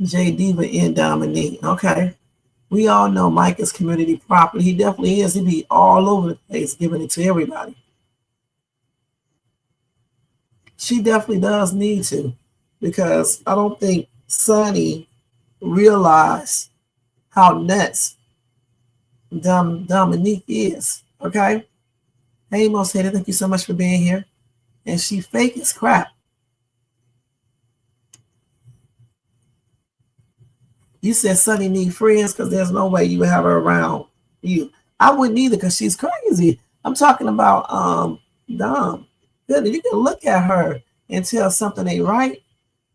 S3: J Diva and Domini. Okay. We all know Mike is community property. He definitely is. He be all over the place giving it to everybody. She definitely does need to, because I don't think Sonny realized how nuts Dominique is. Okay. Hey, Most Hated, thank you so much for being here. And she fake as crap. You said Sonny need friends because there's no way you would have her around you. I wouldn't either because she's crazy. I'm talking about Dom. Good, you can look at her and tell something ain't right.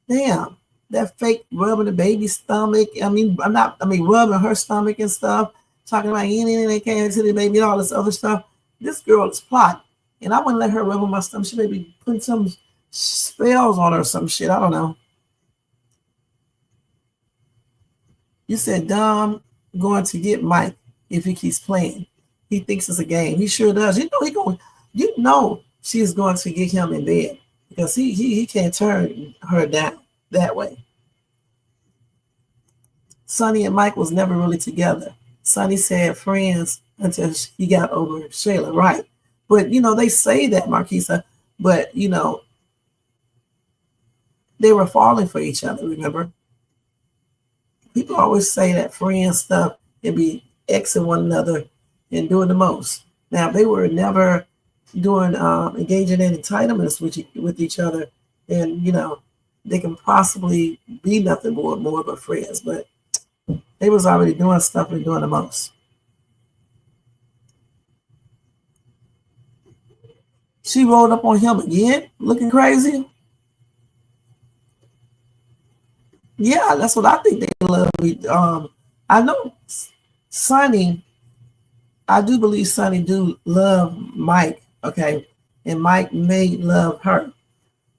S3: Damn. that fake rubbing the baby's stomach. Rubbing her stomach and stuff, talking about anything they came to the baby and all this other stuff. This girl is plotting, and I wouldn't let her rub on my stomach. She may be putting some spells on her or some shit. I don't know. You said Dom going to get Mike if he keeps playing. He thinks it's a game. He sure does. You know she is going to get him in bed because he can't turn her down that way. Sonny and Mike was never really together. Sonny said friends until he got over Shayla, right? But they say that, Marquisa, but they were falling for each other, remember? People always say that friend stuff and be Xing one another and doing the most. Now, they were never doing engaging in entitlements with each other, and they can possibly be nothing more but friends. But they was already doing stuff and doing the most. She rolled up on him again, looking crazy. Yeah, that's what I think they love. I know Sonny. I do believe Sonny do love Mike. Okay, and Mike may love her.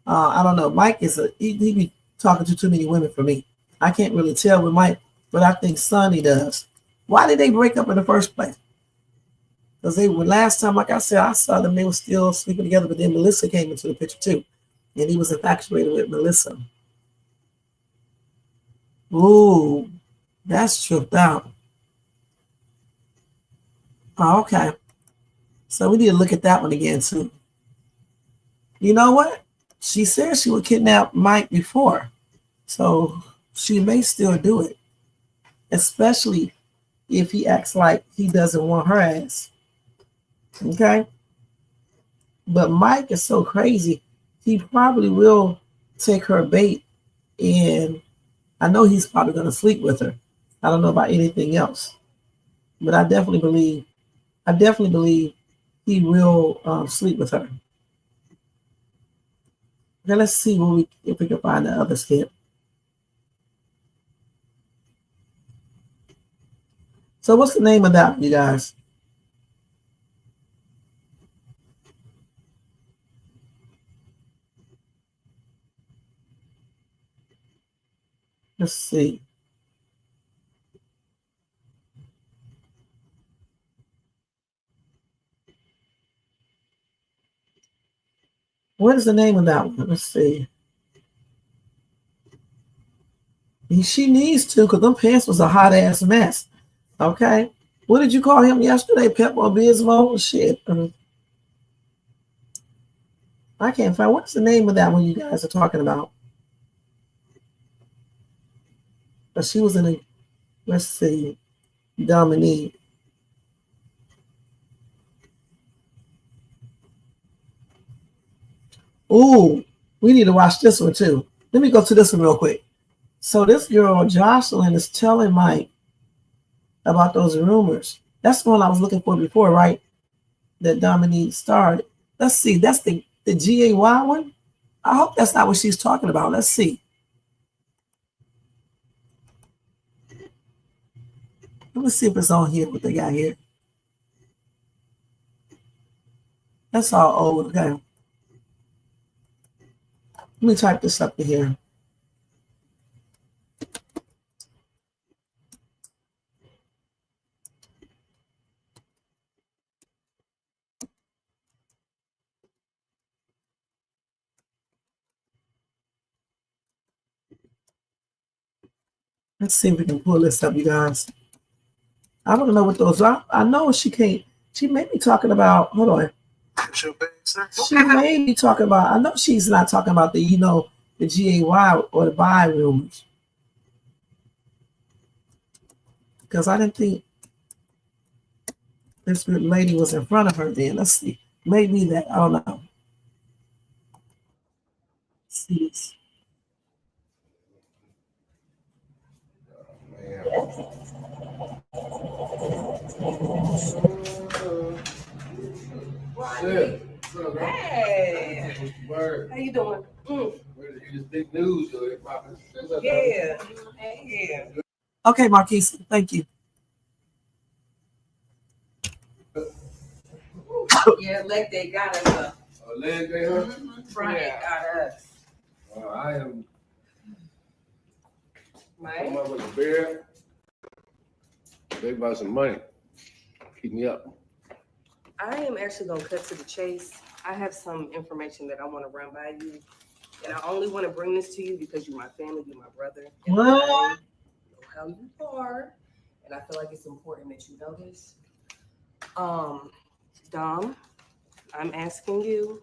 S3: I don't know. Mike is he be talking to too many women for me. I can't really tell with Mike, but I think Sonny does. Why did they break up in the first place? Because last time, like I said, I saw them, they were still sleeping together, but then Melissa came into the picture too. And he was infatuated with Melissa. Ooh, that's tripped out. Oh, okay. So we need to look at that one again too. You know what? She said she would kidnap Mike before. So she may still do it. Especially if he acts like he doesn't want her ass. Okay? But Mike is so crazy, he probably will take her bait, and I know he's probably going to sleep with her. I don't know about anything else. But I definitely believe he will sleep with her. Okay, let's see if we can find the other skit. So what's the name of that, you guys? Let's see. What is the name of that one? Let's see. She needs to, because them pants was a hot ass mess. Okay. What did you call him yesterday? Pepto-Bismol? Shit. I can't find. What's the name of that one you guys are talking about? But she was in a, let's see, Domini. Ooh, we need to watch this one too. Let me go to this one real quick. So this girl, Jocelyn, is telling Mike about those rumors. That's the one I was looking for before, right? That Dominique started. Let's see. That's the GAY one. I hope that's not what she's talking about. Let's see. Let me see if it's on here, what they got here. That's all old. Okay. Let me type this up in here. Let's see if we can pull this up, you guys. I don't know what those are. I know she can't. She may be talking about, hold on. She may be talking about, I know she's not talking about the, the GAY or the bi rumors. Because I didn't think this lady was in front of her then. Let's see. Maybe that, I don't know. Let's see this.
S11: Hey, how you doing?
S4: It's big news, yo.
S11: Yeah. Yeah.
S3: Okay, Marquise, thank you.
S11: Yeah, like they got us.
S4: A leg day, huh?
S11: Friday got us.
S4: I am.
S11: Mike?
S4: Come up with a beer. They buy some money. Keep me up.
S11: I am actually going to cut to the chase. I have some information that I want to run by you. And I only want to bring this to you because you're my family, you're my brother. And I know how you are. And I feel like it's important that you know this. Dom, I'm asking you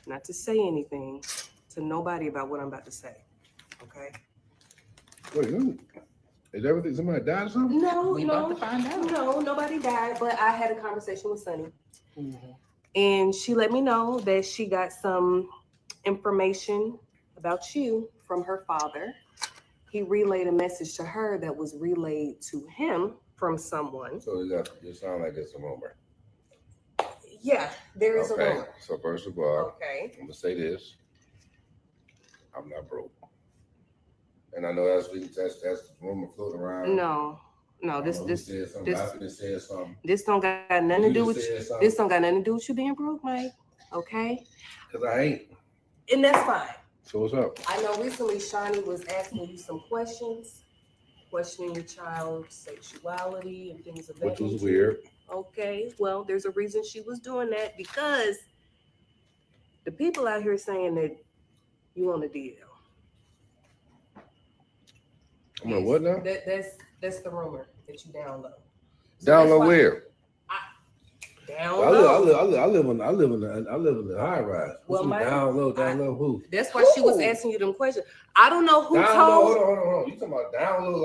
S11: not to say anything to nobody about what I'm about to say. Okay?
S4: Wait, is everything, somebody died or something?
S11: No,
S12: We about to find out.
S11: No, nobody died, but I had a conversation with Sunny. And she let me know that she got some information about you from her father. He relayed a message to her that was relayed to him from someone.
S4: So it sounds like it's a rumor.
S11: Yeah, there is a rumor.
S4: So first of all,
S11: Okay.
S4: I'm gonna say this. I'm not broke. And I know that's the rumor floating around.
S11: No, this don't got nothing to
S4: You
S11: do
S4: just
S11: with
S4: said something.
S11: this don't got nothing to do with you being broke, Mike. Okay?
S4: Because I ain't.
S11: And that's fine.
S4: So what's up?
S11: I know recently Shawnee was asking you some questions, questioning your child's sexuality and things of that
S4: Which was
S11: nature.
S4: weird.
S11: Okay, well, there's a reason she was doing that because the people out here saying that you on the deal.
S4: I'm on what now?
S11: That's the rumor that you down low.
S4: Down low where?
S11: Down
S4: I
S11: low.
S4: live in the high rise.
S11: Well, Mike,
S4: down low who?
S11: That's why she was asking you them questions. I don't know who
S4: down
S11: told.
S4: Low, hold on. You talking about down low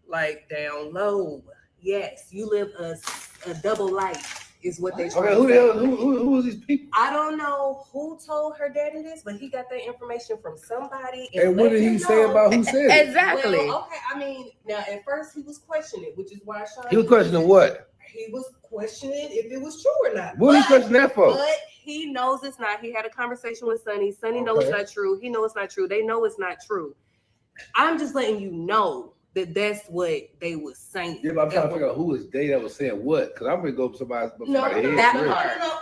S11: like down low? Yes, you live a double life is what they.
S4: Okay, who is these people?
S11: I don't know who told her daddy this, but he got that information from somebody.
S4: And what did he say about who said it?
S12: Exactly.
S11: Well, okay, I mean, now at first he was questioning, which is why Sean.
S4: He was questioning what?
S11: He was questioning if it was true or not.
S4: What are you questioning that for?
S11: But he knows it's not. He had a conversation with Sunny. Sunny knows it's not true. He knows it's not true. They know it's not true. I'm just letting you know that that's what they was saying.
S4: Yeah, but I'm trying to figure out who is they that was saying what. Because I'm going to go up somebody's head.
S11: No,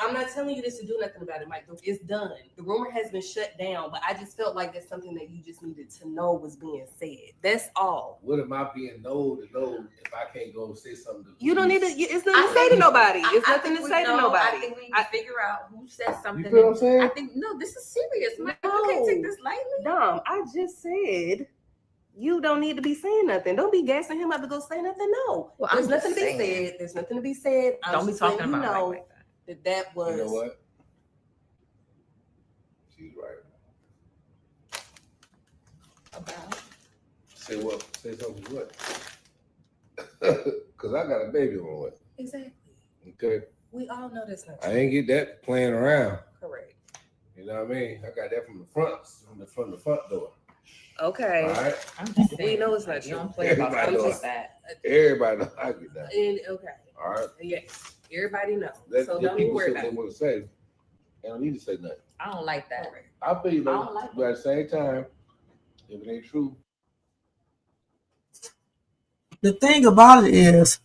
S11: I'm not telling you this to do nothing about it, Mike. It's done. The rumor has been shut down, but I just felt like that's something that you just needed to know was being said. That's all.
S4: What am I being known to know if I can't go say something to
S11: you don't need to. It's nothing to say to nobody. It's nothing to say to nobody.
S12: I think we need to figure out who said something.
S4: You feel what I'm saying?
S12: I think no, this is serious, Mike. You can't take this lightly.
S11: Dom, I just said you don't need to be saying nothing. Don't be gassing him up to go say nothing. No,
S12: well,
S11: there's nothing to be said. There's nothing to be said.
S12: Don't be talking about
S11: like that. That was.
S4: You know what? She's right.
S12: About.
S4: Say what? Say something what? Because I got a baby on the way.
S11: Exactly.
S4: Okay.
S11: We all know that's not
S4: I
S11: true.
S4: ain't get that playing around.
S11: Correct.
S4: You know what I mean? I got that from the front door.
S11: Okay.
S4: All right.
S12: I'm just saying.
S11: We know it's not
S12: You
S11: true.
S12: don't play about
S4: Everybody
S12: stuff
S4: knows.
S12: like that.
S4: Everybody knows I get that.
S11: And okay.
S4: All right.
S11: Yes. Everybody knows.
S4: Let
S11: So
S4: the
S11: don't even
S4: people
S11: worry
S4: say what
S11: about
S4: they
S11: it.
S4: want to say. They don't need to say nothing.
S12: I don't like that.
S4: I feel you,
S12: I
S4: though.
S12: don't like
S4: But at the same time, if it ain't true,
S3: The thing about it is,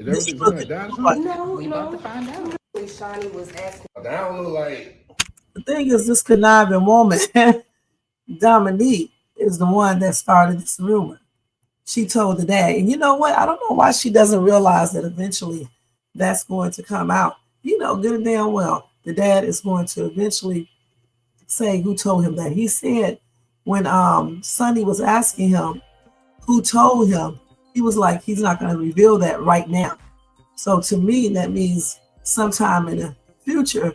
S4: everything somebody died or something?
S11: No,
S12: We about to find out.
S11: Shawnee was asking.
S4: Down low like
S3: the thing is, this conniving woman, Dominique, is the one that started this rumor. She told the dad, and you know what? I don't know why she doesn't realize that eventually that's going to come out. You know, good and damn well, the dad is going to eventually say who told him that. He said when Sonny was asking him who told him, he was like, he's not going to reveal that right now. So to me, that means sometime in the future,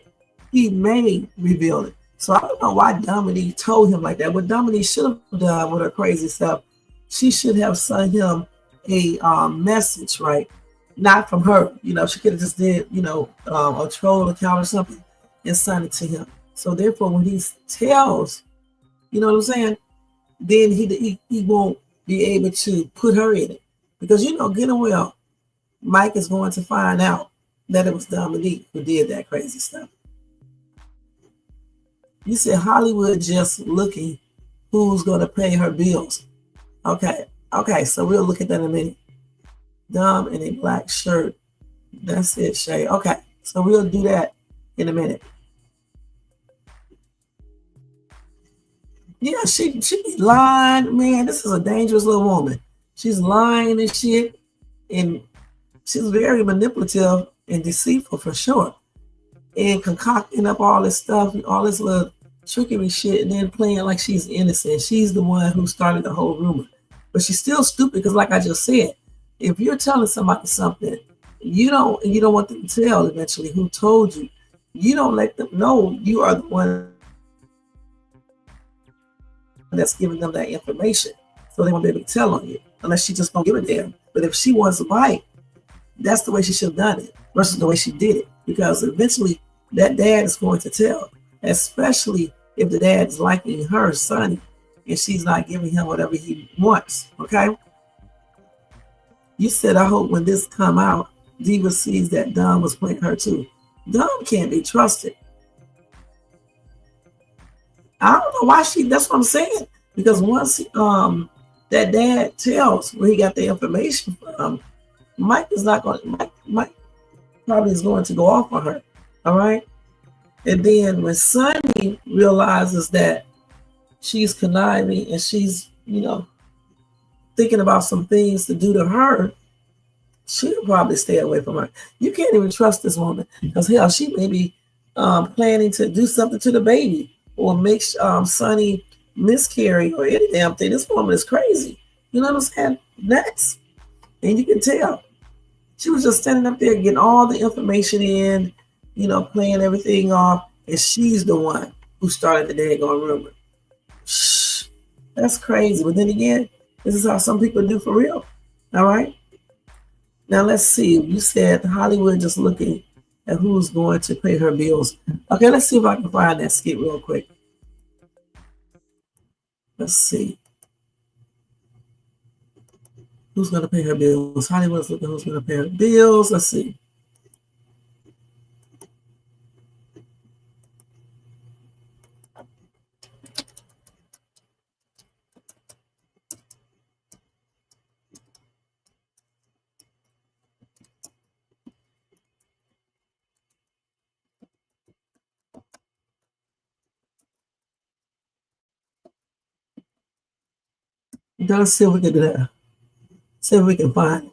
S3: he may reveal it. So I don't know why Domini told him like that. What Domini should have done with her crazy stuff, she should have sent him a message, right? Not from her. You know, she could have just did, a troll account or something and sent it to him. So therefore, when he tells, you know what I'm saying, then he won't be able to put her in it. Because, good and well, Mike is going to find out that it was Dominique who did that crazy stuff. You said Hollywood just looking who's going to pay her bills. Okay. Okay. So we'll look at that in a minute. Dom in a black shirt. That's it, Shay. Okay. So we'll do that in a minute. Yeah, she be lying, man. This is a dangerous little woman. She's lying and shit, and she's very manipulative and deceitful for sure, and concocting up all this stuff, all this little trickery shit, and then playing like she's innocent. She's the one who started the whole rumor, but she's still stupid because, like I just said, if you're telling somebody something, you don't want them to tell eventually who told you. You don't let them know you are the one that's giving them that information, so they won't be able to tell on you unless she just don't give a damn. But if she wants to bite, that's the way she should have done it versus the way she did it, because eventually that dad is going to tell, especially if the dad is liking her Sonny and she's not giving him whatever he wants. Okay, you said, I hope when this come out, Diva sees that Dom was playing her too. Dom can't be trusted. I don't know why that's what I'm saying. Because once that dad tells where he got the information from, Mike probably is going to go off on her. All right. And then when Sonny realizes that she's conniving and she's, thinking about some things to do to her, she'll probably stay away from her. You can't even trust this woman because hell, she may be planning to do something to the baby or make Sonny miscarry or any damn thing. This woman is crazy. You know what I'm saying? Nuts. And you can tell. She was just standing up there getting all the information in, playing everything off. And she's the one who started the daggone rumor. Shh. That's crazy. But then again, this is how some people do for real. All right? Now let's see. You said Hollywood just looking at who's going to pay her bills. Okay, let's see if I can find that skit real quick. Let's see. Who's going to pay her bills? Hollywood's looking who's going to pay her bills. Let's see. Let's see if we can do that. See if we can find it.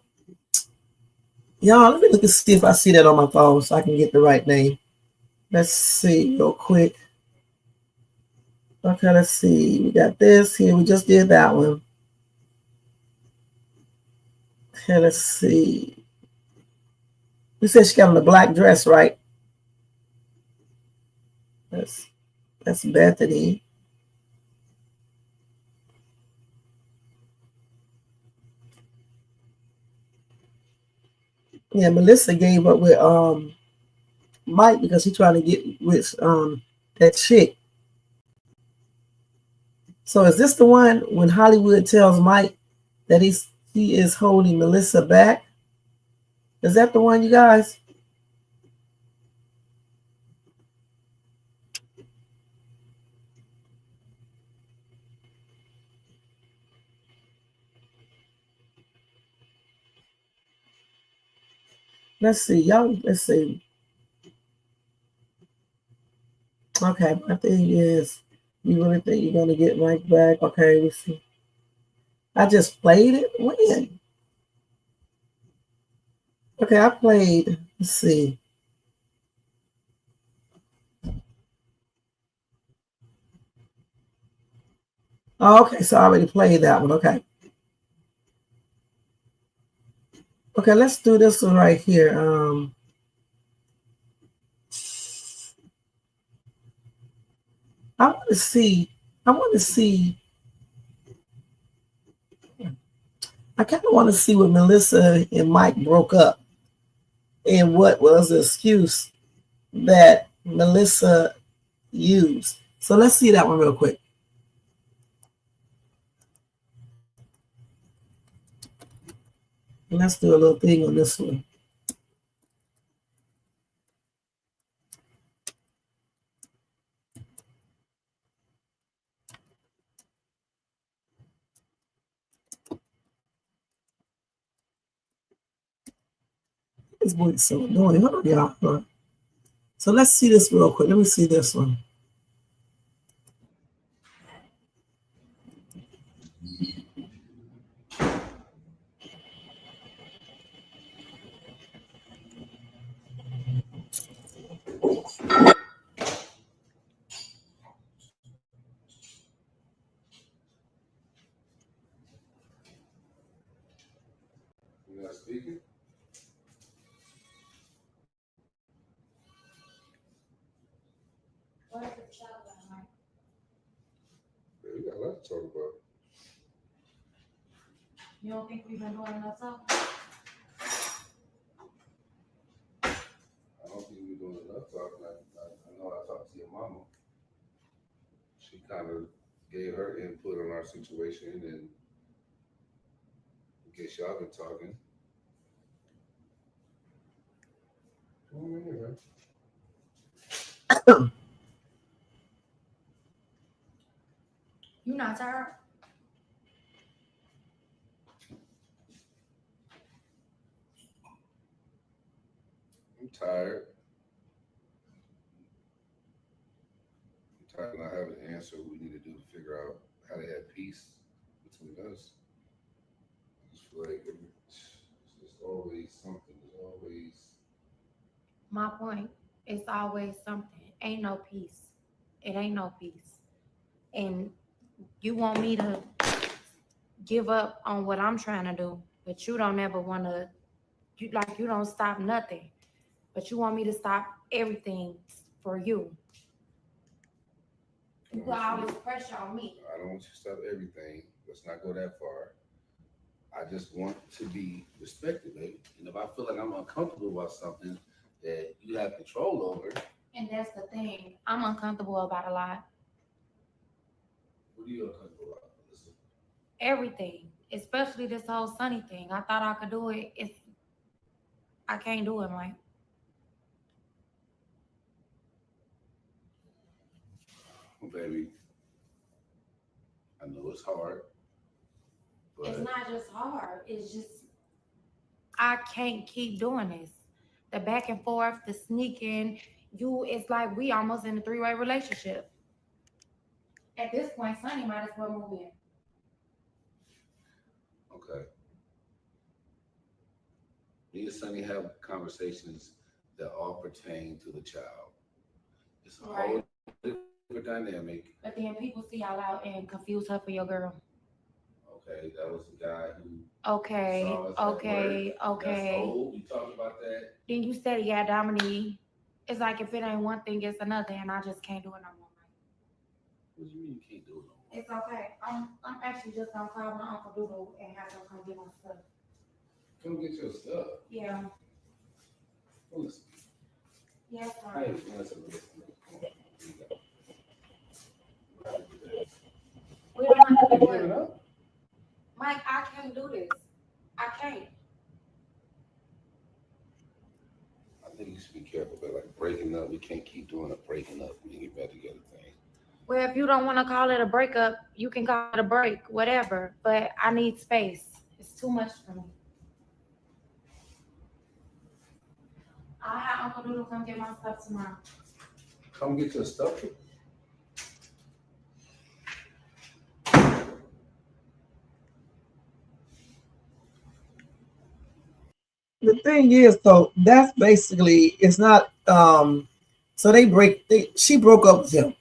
S3: Y'all, let me look and see if I see that on my phone so I can get the right name. Let's see real quick. Okay, let's see. We got this here. We just did that one. Okay, let's see. You said she got on the black dress, right? That's Bethany. Yeah, Melissa gave up with Mike because he's trying to get with that chick. So is this the one when Hollywood tells Mike that he is holding Melissa back? Is that the one, you guys? Let's see, y'all. Let's see. Okay, my thing is, you really think you're gonna get Mike back? Okay, let's see. I just played it. When? Okay, I played. Let's see. Oh, okay, so I already played that one. Okay. Okay, let's do this one right here. I want to see. I kind of want to see what Melissa and Mike broke up and what was the excuse that Melissa used. So let's see that one real quick. And let's do a little thing on this one. This boy is so annoying. Hold on, y'all. Hold on. So let's see this real quick. Let me see this one.
S4: You not speaking? Yeah, we got a lot to talk about.
S2: You don't think we've been doing enough talking?
S4: I don't think we're doing enough talking. I know I talked to your mama. She kind of gave her input on our situation, and in case y'all been talking. Come on in here, man.
S2: You not tired?
S4: I'm tired. I'm tired of not having an answer what we need to do to figure out how to have peace between us. I just feel like there's always something. There's always.
S2: My point. It's always something. Ain't no peace. It ain't no peace. And you want me to give up on what I'm trying to do, but you don't ever want to, you don't stop nothing, but you want me to stop everything for you. You put all this pressure on me.
S4: I don't want you to stop everything. Let's not go that far. I just want to be respected, baby. And if I feel like I'm uncomfortable about something that you have control over.
S2: And that's the thing. I'm uncomfortable about a lot.
S4: What are you uncomfortable about? Listen.
S2: Everything, especially this whole Sunny thing. I thought I could do it. I can't do it, Mike.
S4: Well, baby, I know it's hard. But
S2: It's not just hard. It's just I can't keep doing this. The back and forth, the sneaking. It's like we almost in a 3-way relationship. At this point, Sunny might as well move in.
S4: okay. Me and Sunny have conversations that all pertain to the child. It's a whole different dynamic.
S2: But then people see y'all out and confuse her for your girl.
S4: Okay, that was the guy who.
S2: Okay.
S4: That's old. We talked about that.
S2: Then you said he had Domini. It's like if it ain't one thing, it's another, and I just can't do it no more.
S4: What do you mean you can't do it no more?
S2: It's okay. I'm actually just gonna call my Uncle Doodle and have him come get my stuff.
S4: Come get your stuff.
S2: Yeah.
S4: Well, listen.
S2: Yes,
S4: Hey,
S2: sir.
S4: listen.
S2: We don't have to do
S4: Give it
S2: it.
S4: up.
S2: Mike, I can't do this. I can't.
S4: I think you should be careful, but like breaking up, we can't keep doing a breaking up. We can get back together thing.
S2: Well, if you don't want to call it a breakup, you can call it a break, whatever. But I need space. It's too much for me. I'll have Uncle Doodle come get my stuff tomorrow.
S4: Come get your stuff.
S3: The thing is, though, that's basically, it's not, so she broke up with him.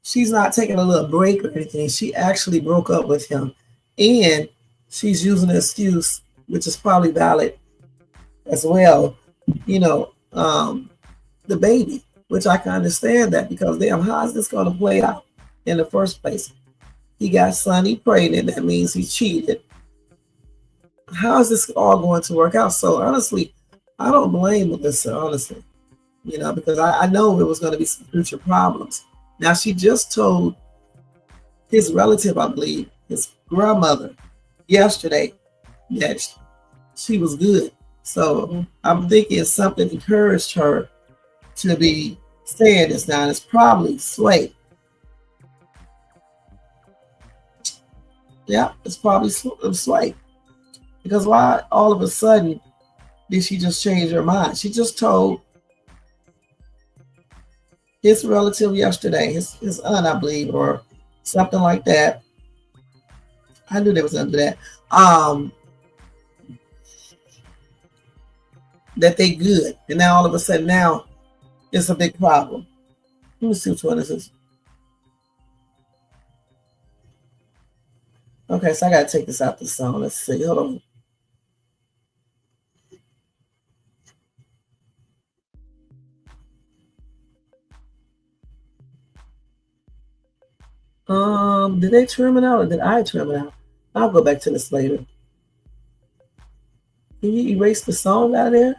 S3: She's not taking a little break or anything. She actually broke up with him. And she's using an excuse, which is probably valid as well, the baby, which I can understand that because damn, how is this going to play out in the first place? He got Sonny pregnant. That means he cheated. How is this all going to work out? So honestly, I don't blame Melissa, honestly, because I know it was going to be some future problems. Now, she just told his relative, I believe, his grandmother yesterday that she was good. So I'm thinking something encouraged her to be saying this now. And it's probably Sway. Yeah, it's probably Sway. Because why all of a sudden did she just change her mind? She just told his relative yesterday, his aunt, I believe, or something like that. I knew they was under that. That they good. And now all of a sudden now it's a big problem. Let me see which one is this. Okay, so I gotta take this out the song. Let's see. Hold on. Did they trim it out or did I trim it out? I'll go back to this later. Can you erase the song out of there?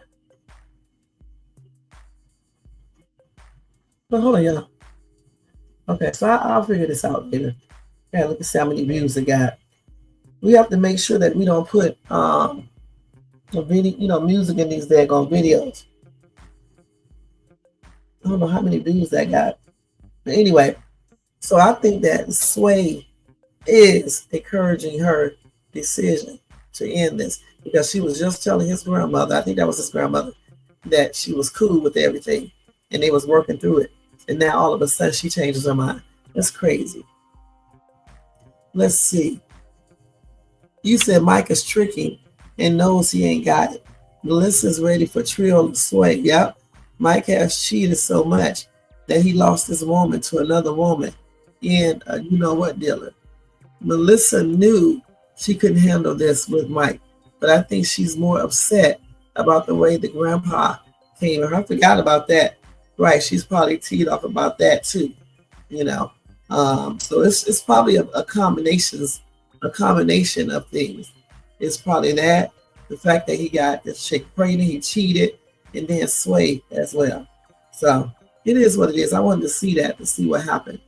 S3: But hold on, y'all. Okay, so I'll figure this out later. Yeah, look and see how many views it got. We have to make sure that we don't put video, music in these daggone videos. I don't know how many views that got. But anyway, so I think that Sway is encouraging her decision to end this because she was just telling his grandmother, I think that was his grandmother, that she was cool with everything and they was working through it. And now all of a sudden she changes her mind. That's crazy. Let's see. You said Mike is tricky and knows he ain't got it. Melissa's ready for Trill and Sway. Yep. Mike has cheated so much that he lost his woman to another woman in a you know what dealer. Melissa knew she couldn't handle this with Mike, but I think she's more upset about the way the grandpa came. I forgot about that. Right, she's probably teed off about that too, So it's probably a combination of things. It's probably that, the fact that he got this chick pregnant, he cheated, and then Sway as well. So it is what it is. I wanted to see that to see what happened.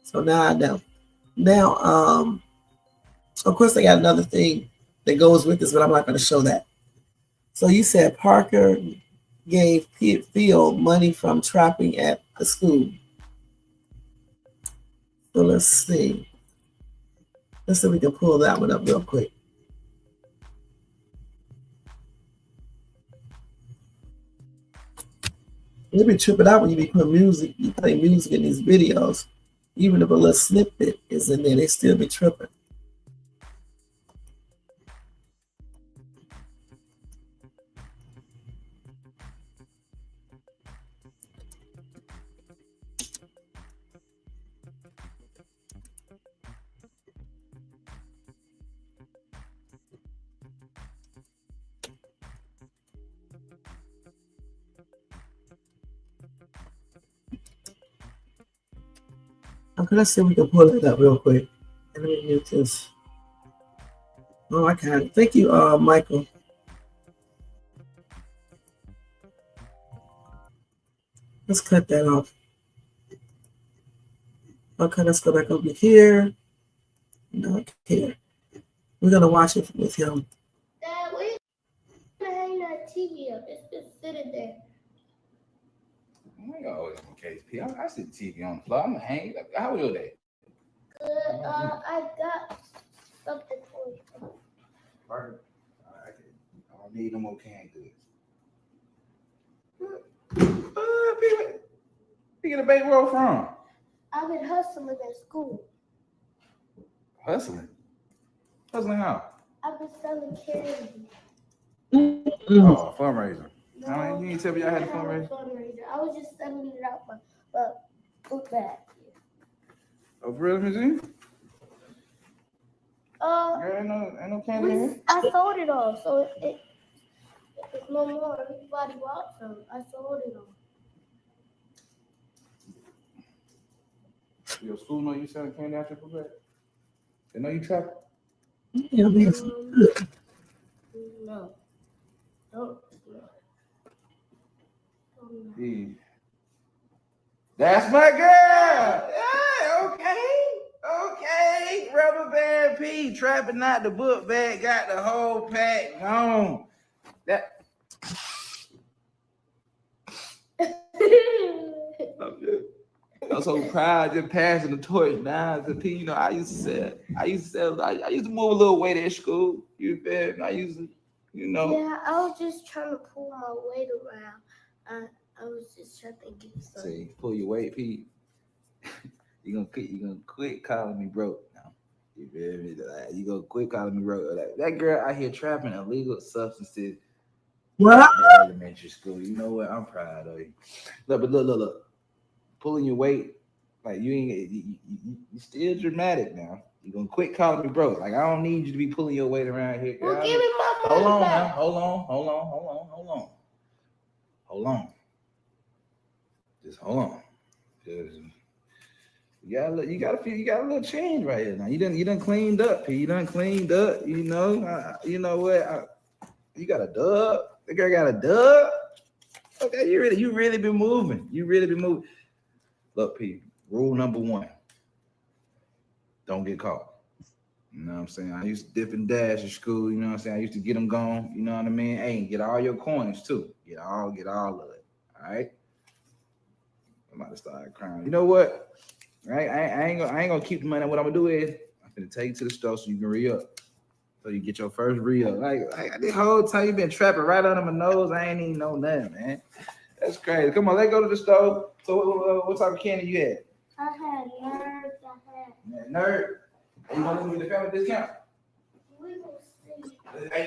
S3: So now I know. Now, of course, I got another thing that goes with this, but I'm not going to show that. So you said Parker gave Phil money from trapping at the school. So let's see. Let's see if we can pull that one up real quick. You be tripping out when you be putting music, you play music in these videos. Even if a little snippet is in there, they still be tripping. Okay, let's see if we can pull it up real quick. And let me mute this. Oh, I can't. Thank you, Michael. Let's cut that off. Okay, let's go back over here. No, here. We're gonna watch it with him.
S13: Dad, where you gonna hang that TV up? It's just sitting there.
S14: I ain't always on KSP. I see the TV on the floor. I'm gonna hang it up. How was your day?
S13: Good. I got something for you.
S14: Perfect. I don't need no more canned goods. Where you get a baby roll from?
S13: I've been hustling at school.
S14: Hustling? Hustling how?
S13: I've been selling candy.
S14: Oh, fundraiser.
S13: No,
S14: you didn't tell me I had a fundraiser.
S13: I was just selling it out my book bag.
S14: Oh, for real, Miss? Ain't no candy in here.
S13: I sold it all, so it's no more. Everybody bought some. I sold it all.
S14: Your school know you selling candy out your book bag? They know you trapping?
S3: Yeah,
S13: No. Don't.
S14: Yeah. That's my girl. Yeah, okay. Rubber Band P, trapping out the book bag, got the whole pack gone. That. I'm so proud, just passing the torch now to P. I used to move a little weight at school. You feel me? You know.
S13: Yeah, I was just trying to pull my weight around. I was just trying to get some.
S14: See, pull your weight, Pete. You gonna quit calling me broke now. You feel me? Like, you gonna quit calling me broke. Like, that girl out here trapping illegal substances.
S3: What?
S14: In elementary school. You know what? I'm proud of you. Look, but look. Pulling your weight, like you still dramatic now. You gonna quit calling me broke. Like, I don't need you to be pulling your weight around here.
S13: Well, give me my money
S14: Hold on
S13: back.
S14: now. Hold on. Just hold on. You got a little change right here now. You done cleaned up, P. You done cleaned up. You know. You know what? You got a dub. The girl got a dub. Okay, you really been moving. Look, P. Rule number 1: don't get caught. You know what I'm saying? I used to dip and dash at school. You know what I'm saying? I used to get them gone. You know what I mean? Hey, get all your coins too. Get all of it. All right. I'm about to start crying. You know what? Right? I ain't gonna keep the money. What I'm gonna do is I'm gonna take you to the store so you can re-up. So you get your first re-up. Like this whole time you been trapping right under my nose. I ain't even know nothing, man. That's crazy. Come on, let's go to the store. So what type of candy you had?
S13: I had nerds.
S14: Nerd. You gonna give me the family discount?
S13: We will see.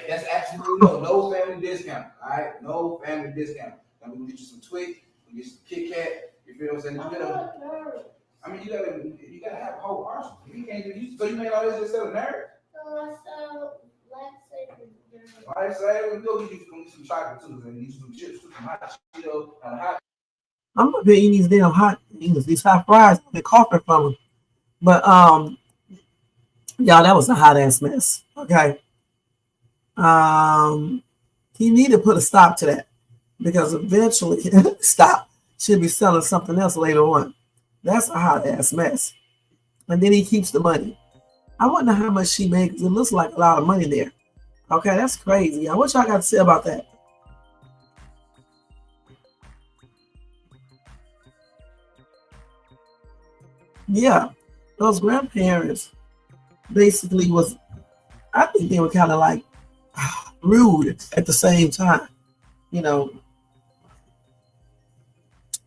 S14: That's absolutely no family discount. All right, no family discount. I'm gonna get you some Twix, we get some Kit Kat. You feel what I'm saying? I mean, you gotta have a whole arsenal. You can't do. So you made all this just sell a nerd?
S13: So I sell lifesavers.
S14: Lifesavers. Go get you some chocolate too, and get you some chips, some hot Cheetos, and hot.
S3: I'm gonna be eating these damn these hot fries. They're coughing from them. But y'all, that was a hot ass mess. Okay. He need to put a stop to that because eventually she'll be selling something else later on. That's a hot ass mess. And then he keeps the money. I wonder how much she makes. It looks like a lot of money there. Okay, that's crazy. What y'all got to say about that? Yeah, those grandparents basically I think they were kind of like rude at the same time. You know,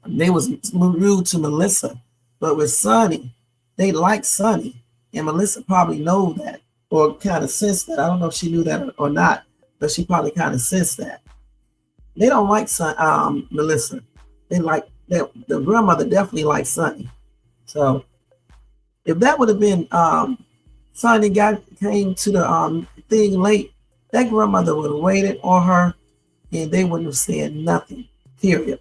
S3: they was rude to Melissa, but with Sonny, they like Sonny, and Melissa probably know that or kind of sensed that. I don't know if she knew that or not, but she probably kind of sensed that. They don't like Melissa. They like that. The grandmother definitely likes Sonny. So if that would have been Sonny came to the thing late, that grandmother would have waited on her, and they wouldn't have said nothing. Period.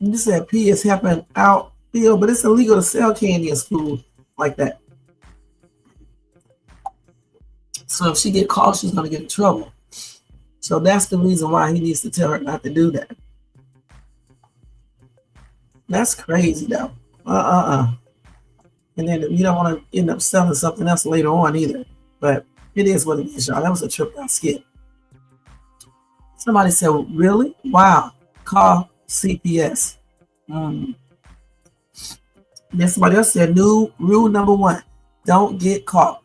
S3: You said P is helping out Phil, but it's illegal to sell candy in school like that. So if she get caught, she's gonna get in trouble. So that's the reason why he needs to tell her not to do that. That's crazy though. And then you don't want to end up selling something else later on either. But it is what it is, y'all. That was a tripped out skit. Somebody said, really? Wow. Call CPS. Then somebody else said, new rule number 1, don't get caught.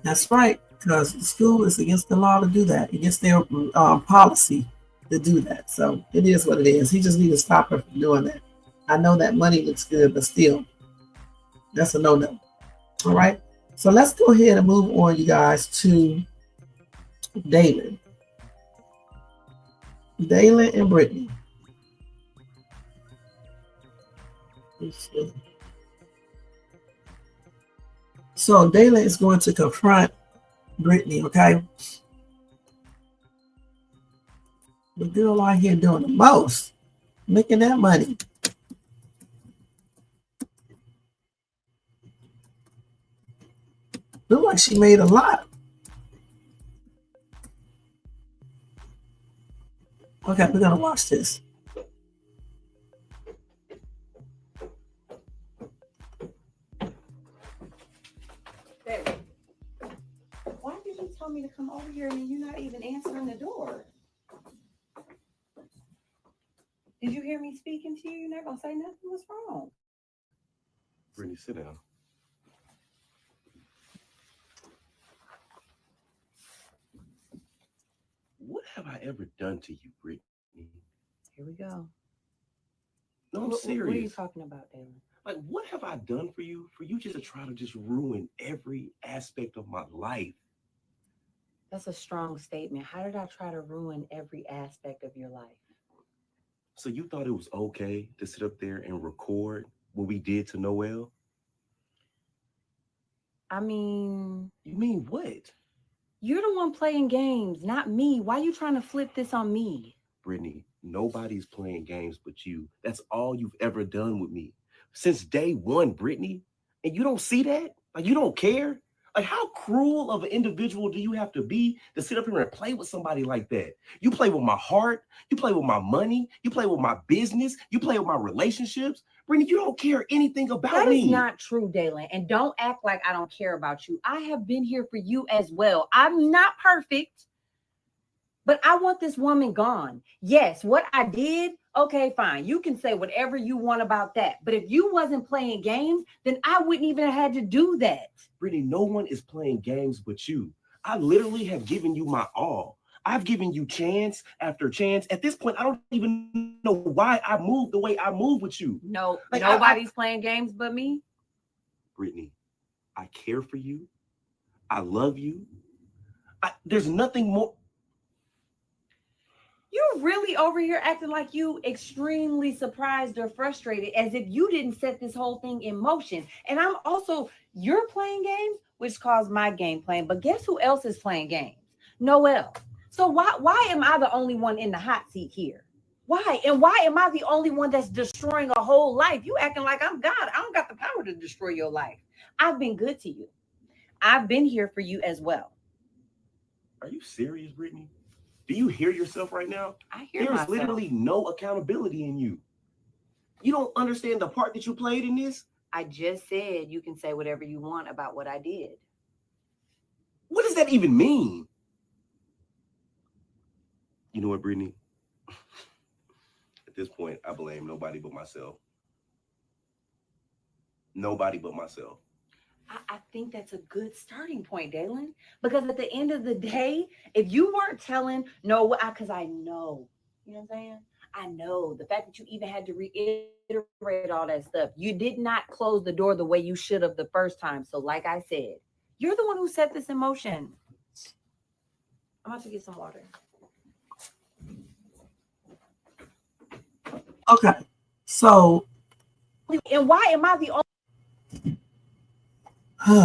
S3: That's right, because the school is against the law to do that. Against their policy to do that. So it is what it is. He just needs to stop her from doing that. I know that money looks good, but still, that's a no-no. All right. So let's go ahead and move on, you guys, to Dalon. Dalon and Britney. So Dalon is going to confront Britney, okay? The girl out here doing the most, making that money. Look like she made a lot. Okay, we're gonna watch this.
S15: Why did you tell me to come over here and you're not even answering the door? Did you hear me speaking to you? You're not gonna say nothing? What's wrong?
S16: Brittany, sit down. have I ever done to you, Britney?
S12: Here we go.
S16: No, I'm serious.
S12: What are you talking about, Dalon?
S16: Like, what have I done for you just to try to just ruin every aspect of my life?
S12: That's a strong statement. How did I try to ruin every aspect of your life?
S16: So you thought it was okay to sit up there and record what we did to Noel?
S12: I mean...
S16: You mean what?
S12: You're the one playing games, not me. Why are you trying to flip this on me?
S16: Brittany, nobody's playing games but you. That's all you've ever done with me. Since day one, Brittany. And you don't see that? Like, you don't care? Like, how cruel of an individual do you have to be to sit up here and play with somebody like that? You play with my heart. You play with my money. You play with my business. You play with my relationships. Brittany, you don't care anything about me.
S12: That is not true, Dalon. And don't act like I don't care about you. I have been here for you as well. I'm not perfect, but I want this woman gone. Yes, what I did, okay, fine. You can say whatever you want about that. But if you wasn't playing games, then I wouldn't even have had to do that.
S16: Brittany, no one is playing games but you. I literally have given you my all. I've given you chance after chance. At this point, I don't even know why I moved the way I move with you.
S12: No,
S16: like,
S12: nobody's playing games but me.
S16: Brittany, I care for you. I love you. There's nothing more.
S12: You're really over here acting like you extremely surprised or frustrated, as if you didn't set this whole thing in motion. And I'm also, you're playing games, which caused my game playing. But guess who else is playing games? Noel. So why am I the only one in the hot seat here? Why? And why am I the only one that's destroying a whole life? You acting like I'm God. I don't got the power to destroy your life. I've been good to you. I've been here for you as well.
S16: Are you serious, Brittany? Do you hear yourself right now?
S12: I hear
S16: There's
S12: myself.
S16: literally no accountability in you. You don't understand the part that you played in this?
S12: I just said you can say whatever you want about what I did.
S16: What does that even mean? You know what, Brittany? At this point, I blame nobody but myself. Nobody but myself.
S12: I think that's a good starting point, Dalon. Because at the end of the day, if you weren't telling, no, because I know, you know what I'm saying? I know the fact that you even had to reiterate all that stuff. You did not close the door the way you should have the first time. So like I said, you're the one who set this in motion. I'm about to get some water.
S3: Okay, so.
S12: And why am I the only?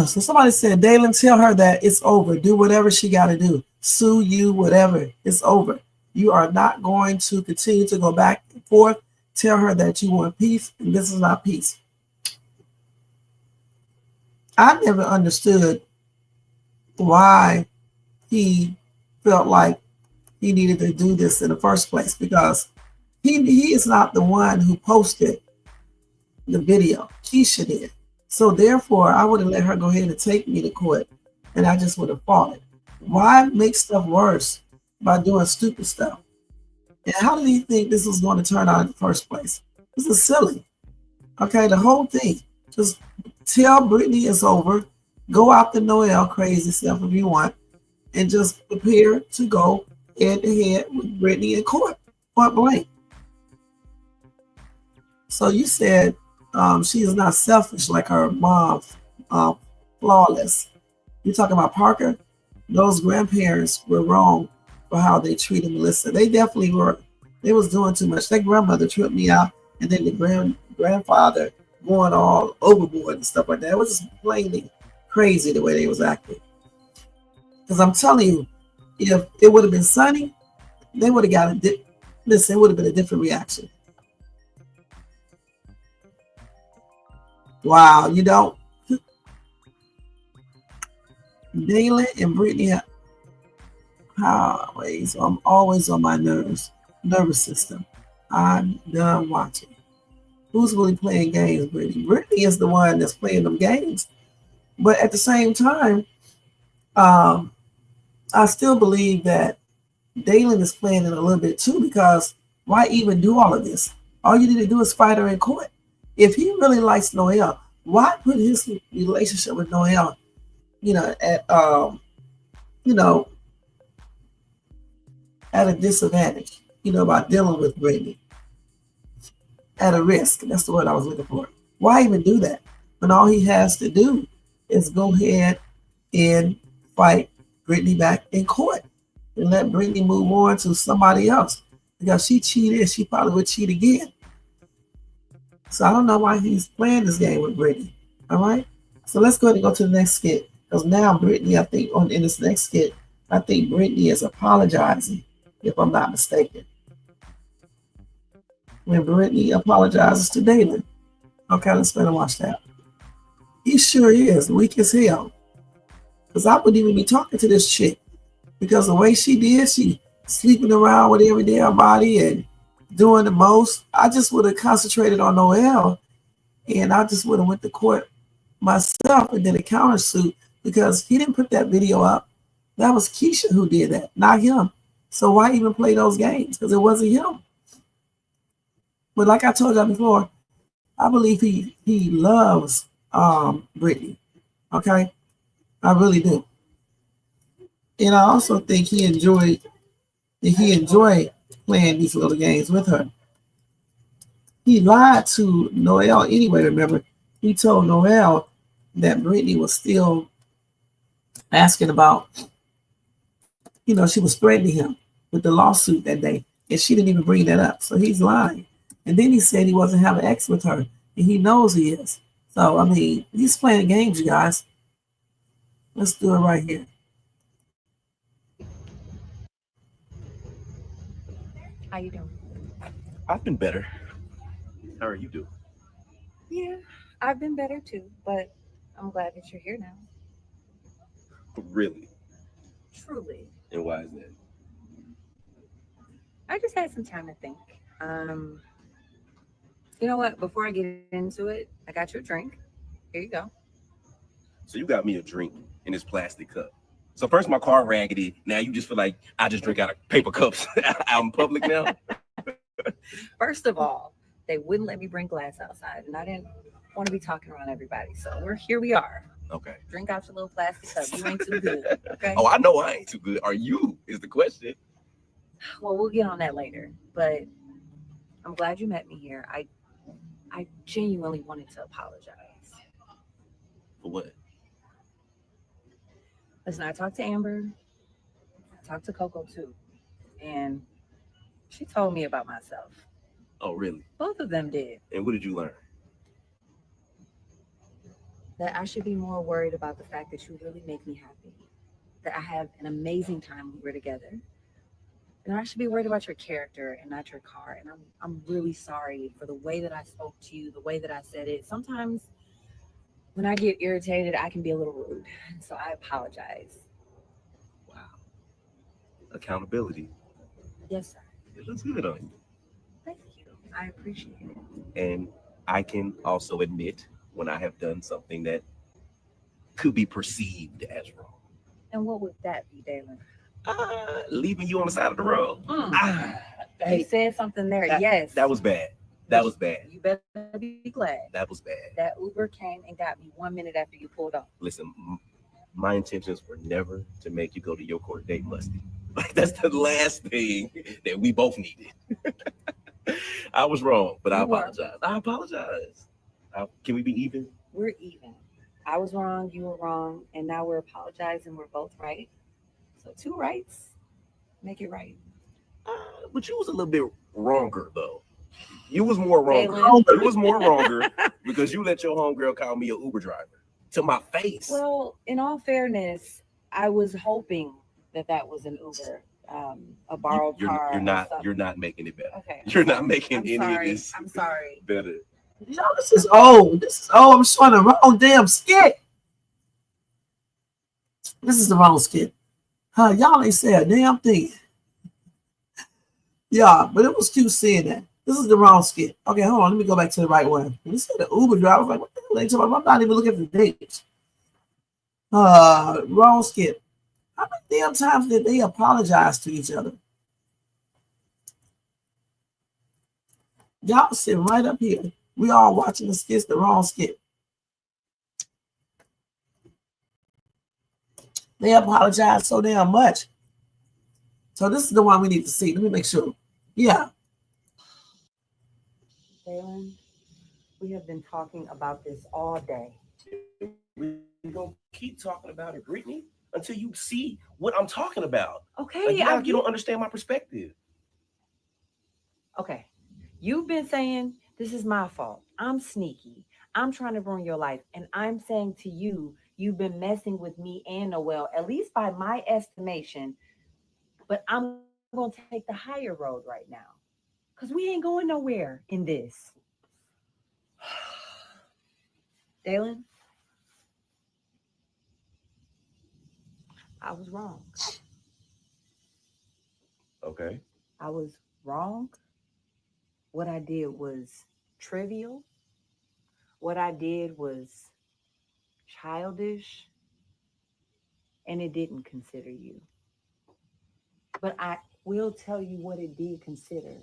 S3: So somebody said, Dalon, tell her that it's over. Do whatever she got to do. Sue you, whatever. It's over. You are not going to continue to go back and forth. Tell her that you want peace, and this is not peace. I never understood why he felt like he needed to do this in the first place, because he is not the one who posted the video. Keisha did. So therefore, I would have let her go ahead and take me to court, and I just would have fought it. Why make stuff worse by doing stupid stuff? And how did he think this was going to turn out in the first place? This is silly. Okay, the whole thing. Just tell Britney it's over. Go after Noel crazy stuff if you want, and just prepare to go head to head with Britney in court, point blank. So you said she is not selfish like her mom, flawless. You talking about Parker? Those grandparents were wrong for how they treated Melissa. They definitely were. They was doing too much. Their grandmother tripped me out, and then the grandfather going all overboard and stuff like that. It was just plainly crazy the way they was acting. Because I'm telling you, if it would have been Sunny, they would have got listen, it would have been a different reaction. Wow, you don't. Dalon and Britney, always, I'm always on my nervous system. I'm done watching. Who's really playing games, Britney? Britney is the one that's playing them games. But at the same time, I still believe that Dalon is playing it a little bit too, because why even do all of this? All you need to do is fight her in court. If he really likes Noel, why put his relationship with Noel, at at a disadvantage, by dealing with Britney. At a risk. That's the word I was looking for. Why even do that? When all he has to do is go ahead and fight Britney back in court and let Britney move on to somebody else. Because she cheated, she probably would cheat again. So I don't know why he's playing this game with Britney. All right? So let's go ahead and go to the next skit. Because now Britney, I think, in this next skit, I think Britney is apologizing, if I'm not mistaken. When Britney apologizes to Dalon. Okay, let's go ahead and watch that. He sure is weak as hell. Because I wouldn't even be talking to this chick. Because the way she did, she sleeping around with every damn body and doing the most. I just would have concentrated on Noel, and I just would have went to court myself and did a countersuit, because he didn't put that video up. That was Keisha who did that, not him. So why even play those games? Because it wasn't him. But like I told y'all before, I believe he loves Britney. Okay? I really do. And I also think he enjoyed playing these little games with her. He lied to Noel anyway, remember? He told Noel that Britney was still asking about, she was threatening him with the lawsuit that day, and she didn't even bring that up. So he's lying. And then he said he wasn't having sex with her, and he knows he is. So, I mean, he's playing games, you guys. Let's do it right here.
S5: How you doing?
S16: I've been better. How are you doing?
S5: Yeah, I've been better too, but I'm glad that you're here now.
S16: Really?
S5: Truly.
S16: And why is that?
S5: I just had some time to think. You know what? Before I get into it, I got you a drink. Here you go.
S16: So you got me a drink in this plastic cup. So first my car raggedy. Now you just feel like I just drink out of paper cups out in public now?
S5: First of all, they wouldn't let me bring glass outside, and I didn't want to be talking around everybody. So here we are.
S16: Okay.
S5: Drink out your little plastic cup. You ain't too good. Okay.
S16: Oh, I know I ain't too good. Are you? Is the question.
S5: Well, we'll get on that later. But I'm glad you met me here. I genuinely wanted to apologize.
S16: For what?
S5: Listen, I talked to Amber. I talked to Coco too. And she told me about myself.
S16: Oh, really?
S5: Both of them did.
S16: And what did you learn?
S5: That I should be more worried about the fact that you really make me happy. That I have an amazing time when we're together. And I should be worried about your character and not your car. And I'm really sorry for the way that I spoke to you, the way that I said it. Sometimes when I get irritated, I can be a little rude. So I apologize.
S16: Wow. Accountability.
S5: Yes, sir.
S16: It looks good on you.
S5: Thank you. I appreciate it.
S16: And I can also admit when I have done something that could be perceived as wrong.
S5: And what would that be, Dalon?
S16: Leaving you on the side of the road.
S5: You said something there. Yes.
S16: That was bad. That was bad.
S5: You better be glad.
S16: That was bad.
S5: That Uber came and got me 1 minute after you pulled off.
S16: Listen, my intentions were never to make you go to your court date musty. Like, that's the last thing that we both needed. I was wrong, but I apologize. I apologize. Can we be even?
S5: We're even. I was wrong, you were wrong, and now we're apologizing. We're both right. So 2 rights make it right.
S16: But you was a little bit wronger, though. You was more wronger. You was more wronger because you let your homegirl call me an Uber driver to my face.
S5: Well, in all fairness, I was hoping that was an Uber, a borrowed car.
S16: You're not making it better.
S5: Okay.
S16: You're not making any of this.
S5: I'm sorry.
S16: Better.
S3: This is old. I'm showing the wrong damn skit. This is the wrong skit. Y'all ain't say a damn thing. Yeah, but it was cute seeing that. This is the wrong skit. Okay, hold on. Let me go back to the right one. You said the Uber driver. I was like, what the hell are they talking about? I'm not even looking at the dates. Wrong skit. How many damn times did they apologize to each other? Y'all sitting right up here. We all watching the skits, the wrong skit. They apologize so damn much So this is the one we need to see. Let me make sure. Yeah.
S12: Dalon, we have been talking about this all day.
S16: We're gonna keep talking about it, Brittany, until you see what I'm talking about.
S12: Okay,
S16: like, you don't understand my perspective.
S12: Okay, you've been saying this is my fault. I'm sneaky. I'm trying to ruin your life, and I'm saying to you, you've been messing with me and Noel, at least by my estimation. But I'm gonna take the higher road right now, because we ain't going nowhere in this. Dalon, I was wrong.
S16: Okay.
S12: I was wrong. What I did was trivial. What I did was childish, and it didn't consider you. But I will tell you what it did consider.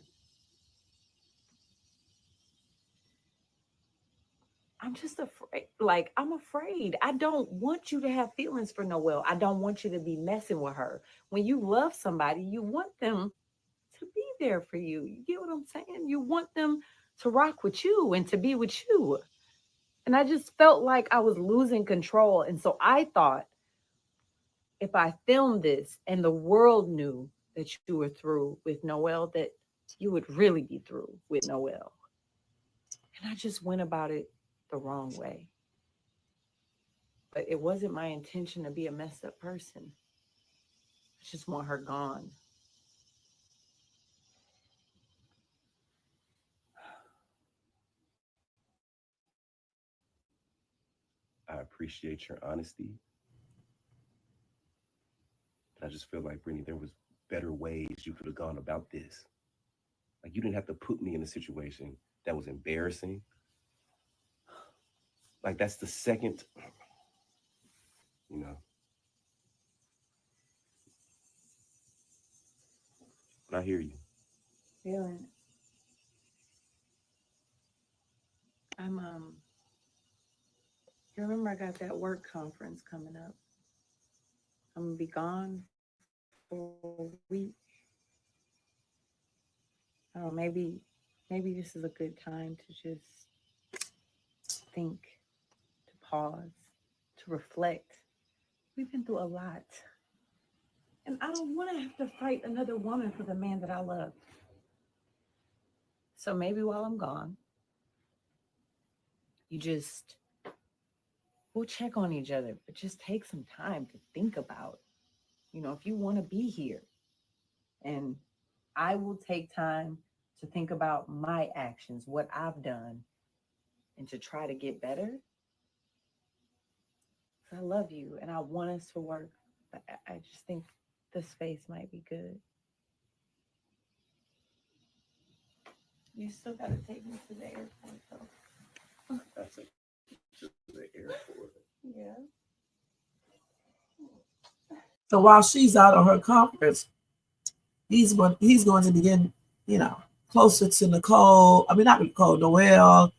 S12: I'm just afraid. Like, I'm afraid. I don't want you to have feelings for Noelle. I don't want you to be messing with her. When you love somebody, you want them to be there for you. You get what I'm saying? You want them to rock with you and to be with you. And I just felt like I was losing control. And so I thought if I filmed this and the world knew that you were through with Noelle, that you would really be through with Noelle. And I just went about it the wrong way. But it wasn't my intention to be a messed up person. I just want her gone.
S16: I appreciate your honesty. I just feel like, Brittany, there was better ways you could have gone about this. Like, you didn't have to put me in a situation that was embarrassing. Like, that's the second, you know. But I hear you.
S12: Feeling. You remember I got that work conference coming up. I'm gonna be gone for a week. Oh, maybe this is a good time to just think, to pause, to reflect. We've been through a lot. And I don't want to have to fight another woman for the man that I love. So maybe while I'm gone, we'll check on each other, but just take some time to think about, if you want to be here. And I will take time to think about my actions, what I've done, and to try to get better. I love you and I want us to work. But I just think the space might be good. You still got to take me to the airport, though.
S16: That's to the airport.
S12: Yeah.
S3: So while she's out on her conference, he's going to begin, closer to Nicole. I mean, not Nicole, Noelle.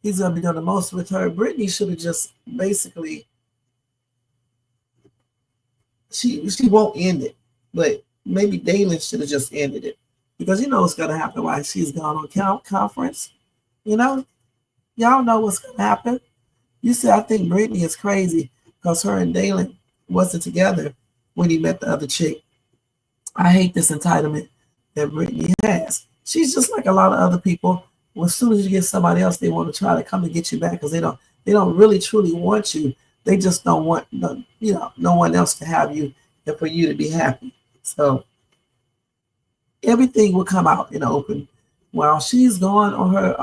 S3: He's going to be doing the most with her. Brittany should have just basically, she won't end it, but maybe Dalon should have just ended it, because you know what's going to happen while she's gone on conference. Y'all know what's going to happen. You see, I think Brittany is crazy because her and Dalon wasn't together when he met the other chick. I hate this entitlement that Brittany has. She's just like a lot of other people. Well, as soon as you get somebody else, they want to try to come and get you back because they don't really truly want you. They just don't want no one else to have you and for you to be happy. So everything will come out in the open. While she's going on her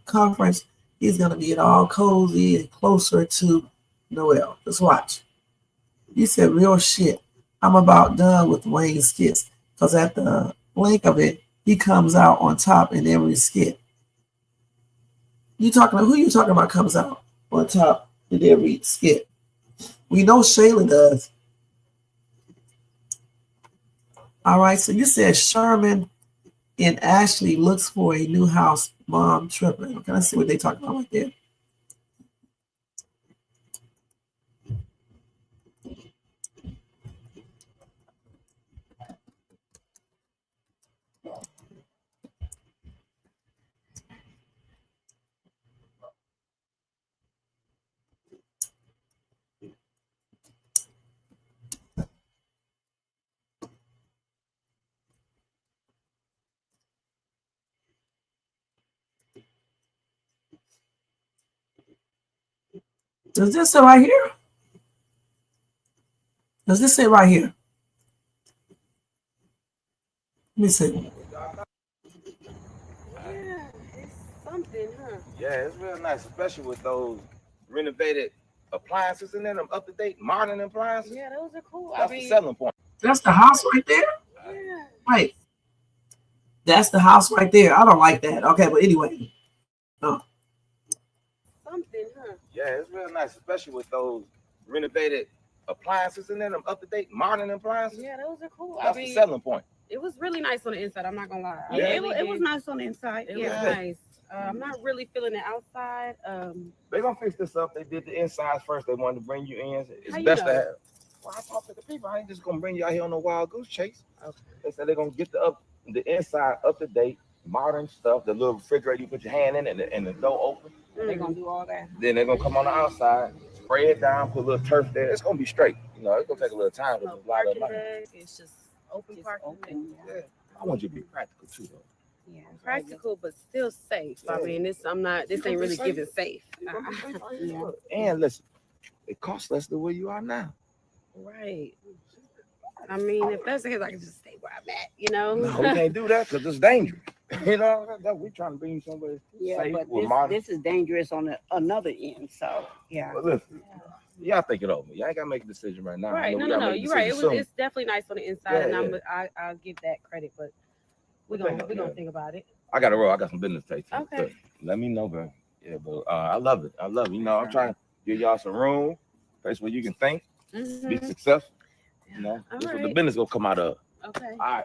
S3: conference, he's gonna be all cozy and closer to Noelle. Just watch. You said real shit. I'm about done with Wayne Skits because at the length of it, he comes out on top in every skit. Who you talking about comes out on top in every skit? We know Shayla does. All right, so you said Sherman and Ashley looks for a new house. Mom tripping. Okay, let's see what they talking about right there. Does this say right here? Does this say right here? Let me see.
S11: Yeah, it's something, huh?
S14: Yeah, it's real nice, especially with those renovated appliances in there, them up-to-date modern appliances.
S11: Yeah, those are cool.
S14: That's the selling point.
S3: That's the house right there?
S11: Yeah.
S3: Wait. That's the house right there. I don't like that. Okay, but anyway.
S11: Something, huh?
S14: Yeah, it's real nice, especially with those renovated appliances in there, them up-to-date modern appliances.
S11: Yeah, those are cool.
S14: That's the selling point.
S11: It was really nice on the inside. I'm not gonna lie.
S14: Yeah,
S11: it was nice on the inside. It was nice. I'm not really feeling the outside.
S14: They gonna fix this up. They did the insides first. They wanted to bring you in. It's
S11: How you
S14: best
S11: know?
S14: to have. Well, I talked to the people. I ain't just gonna bring you out here on a wild goose chase. Okay. They said they're gonna get the inside up to date, modern stuff. The little refrigerator you put your hand in and the door open.
S11: They're gonna do all that.
S14: Then they're gonna come on the outside, spray it down, put a little turf there. It's gonna be straight. You know, it's gonna take a little time.
S11: No parking bag. It's just open parking.
S14: Yeah. I want you to be practical too, though.
S11: Yeah, practical, but still safe. I mean, this ain't really giving safe. Yeah.
S14: And listen, it costs less than where you are now.
S11: Right. I mean, if that's the case, I can just stay where I'm at, you know?
S14: No, we can't do that because it's dangerous. You know, we're trying to bring you somewhere safe with modern.
S17: This is dangerous on another end. So, yeah.
S14: But listen, y'all think it over. Y'all ain't got to make a decision right now.
S11: Right. No. You're right. It's definitely nice on the inside, and I'll give that credit, but we're gonna think about it.
S14: I got to roll. I got some business to take.
S11: Okay.
S14: So let me know, bro. Yeah, but I love it. You know, I'm trying to give y'all some room, place where you can think, be successful. You know, this is what the business gonna come out of.
S11: Okay.
S14: All right.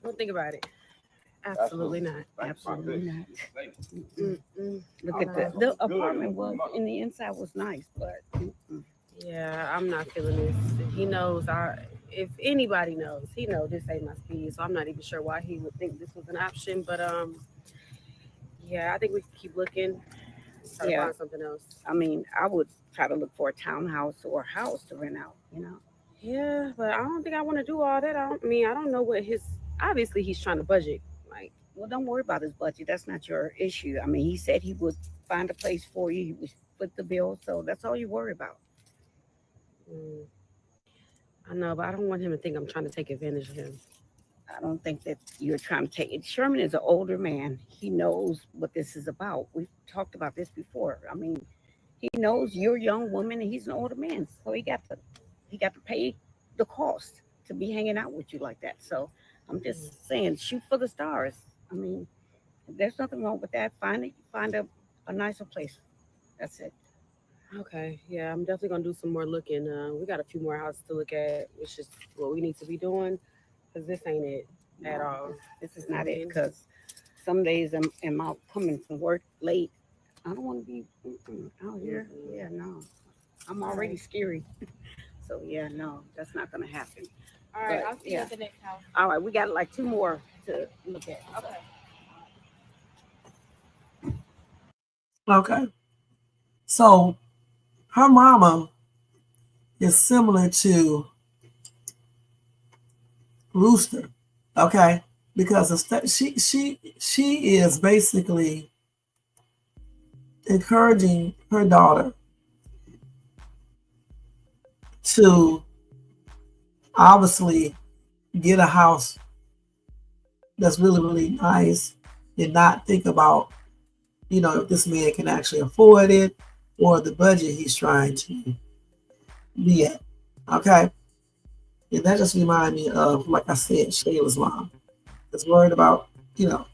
S11: Don't think about it. Absolutely not.
S17: Absolutely not. Look at the apartment was in the inside was nice, but
S11: yeah, I'm not feeling this. He knows if anybody knows, he knows this ain't my speed. So I'm not even sure why he would think this was an option. But yeah, I think we can keep looking. Try to find something else.
S17: I mean, I would try to look for a townhouse or a house to rent out, you know.
S11: Yeah, but I don't think I want to do all that. I don't know what obviously he's trying to budget. Like,
S17: well, don't worry about his budget. That's not your issue. I mean, he said he would find a place for you. He would split the bill. So that's all you worry about.
S11: I know, but I don't want him to think I'm trying to take advantage of him.
S17: I don't think that you're trying to take it. Sherman is an older man. He knows what this is about. We've talked about this before. I mean, he knows you're a young woman and he's an older man. So he got to pay the cost to be hanging out with you like that. So I'm just saying, shoot for the stars. I mean, there's nothing wrong with that. Find a nicer place. That's it.
S11: Okay. Yeah, I'm definitely gonna do some more looking. We got a few more houses to look at, which is what we need to be doing, because this ain't it at all.
S17: This is not it, because some days I'm out coming from work late. I don't want to be out here. Yeah, no. I'm already scary. So yeah, no, that's not gonna happen.
S6: All right, I'll see you at the next house.
S17: All right, we got like 2 more to look at.
S3: Okay. So her mama is similar to Rooster, okay? Because she is basically encouraging her daughter to obviously get a house that's really, really nice and not think about, you know, if this man can actually afford it or the budget he's trying to be at. Okay. And that just reminded me of, like I said, Shayla's mom. Is worried about, you know,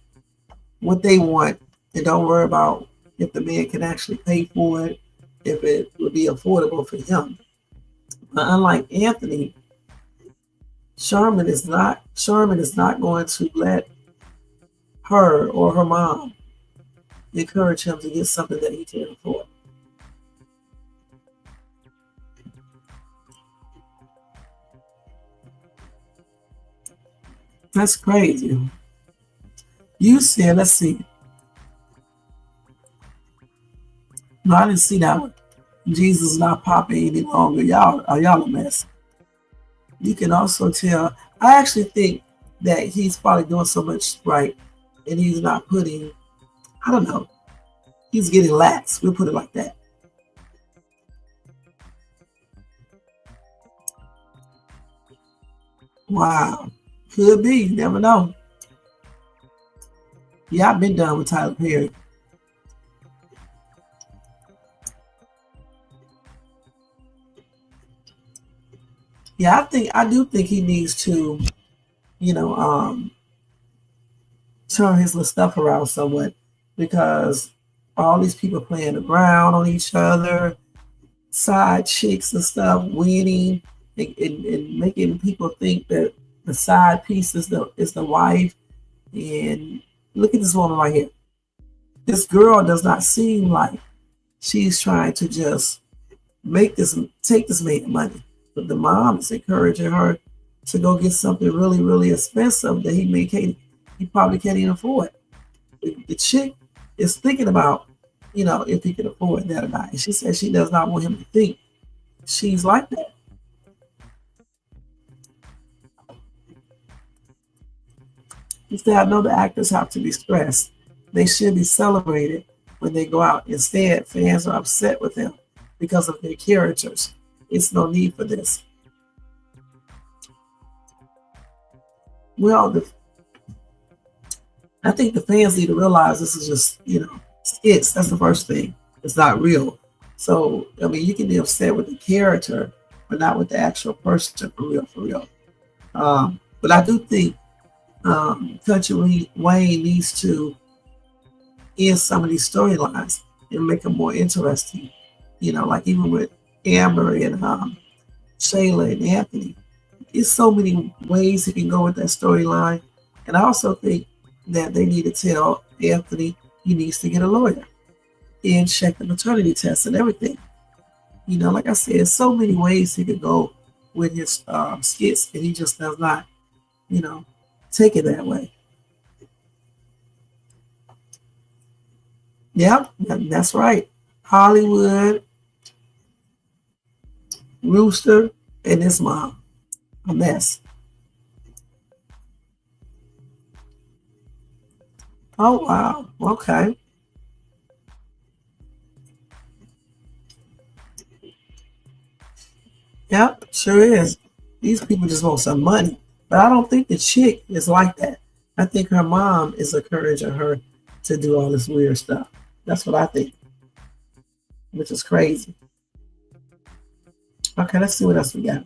S3: what they want and don't worry about if the man can actually pay for it, if it would be affordable for him. But unlike Anthony, Sherman is not going to let her or her mom encourage him to get something that he can't afford. That's crazy. You said, let's see. No, I didn't see that one. Jesus not popping any longer. Y'all a mess. You can also tell, I actually think that he's probably doing so much right and he's not putting, I don't know, he's getting lax. We'll put it like that. Wow. Could be. You never know. Yeah, I've been done with Tyler Perry. Yeah, I do think he needs to, turn his little stuff around somewhat, because all these people playing around on each other, side chicks and stuff, winning and making people think that the side piece is the wife. And look at this woman right here. This girl does not seem like she's trying to just take this man money, but the mom is encouraging her to go get something really, really expensive that he probably can't even afford. The chick is thinking about, if he can afford that or not. And she says she does not want him to think she's like that. Instead, I know the actors have to be stressed. They should be celebrated when they go out. Instead, fans are upset with them because of their characters. It's no need for this. Well, I think the fans need to realize this is just, skits. That's the first thing. It's not real. So, you can be upset with the character, but not with the actual person, for real. But I do think Kountry Wayne needs to end some of these storylines and make them more interesting. Like even with Amber and Shayla and Anthony. There's so many ways he can go with that storyline. And I also think that they need to tell Anthony he needs to get a lawyer and check the maternity test and everything. Like I said, so many ways he could go with his skits, and he just does not, take it that way. Yeah, that's right. Hollywood, Rooster, and his mom. A mess. Oh, wow. Okay. Yep, sure is. These people just want some money. But I don't think the chick is like that. I think her mom is encouraging her to do all this weird stuff. That's what I think. Which is crazy. Okay, let's see what else we got.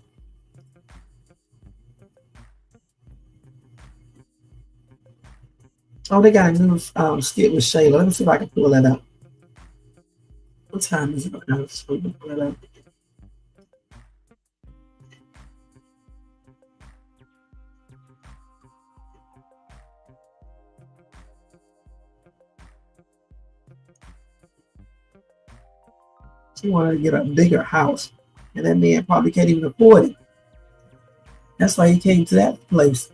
S3: Oh, they got a new skit with Shayla. Let me see if I can pull that up. What time is it? Okay, let's pull that up. She wanted to get a bigger house, and that man probably can't even afford it. That's why he came to that place.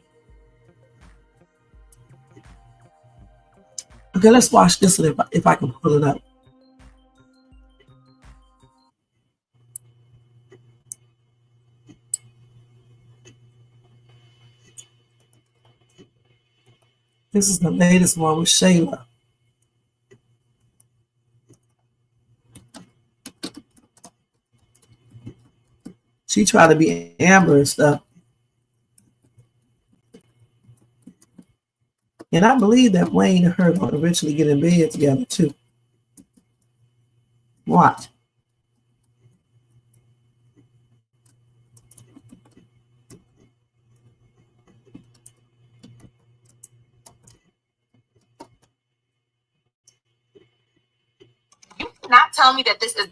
S3: Okay, let's watch this one if I can pull it up. This is the latest one with Shayla. She tried to be Amber and stuff. And I believe that Wayne and her are going to eventually get in bed together too. Watch.
S18: You cannot tell me that this is.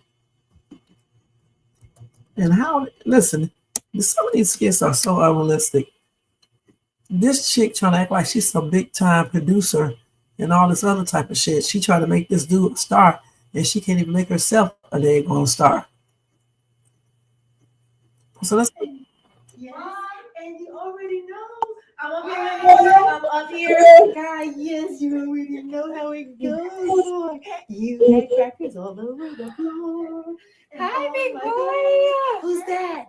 S3: And listen, some of these skits are so unrealistic. This chick trying to act like she's some big time producer and all this other type of shit. She tried to make this dude a star, and she can't even make herself a daggone star. So let's.
S15: Yes, and you already know. I'm up here. God, yes, you already know how it goes. You had crackers all over the floor.
S9: Hi, big boy.
S15: God. Who's that?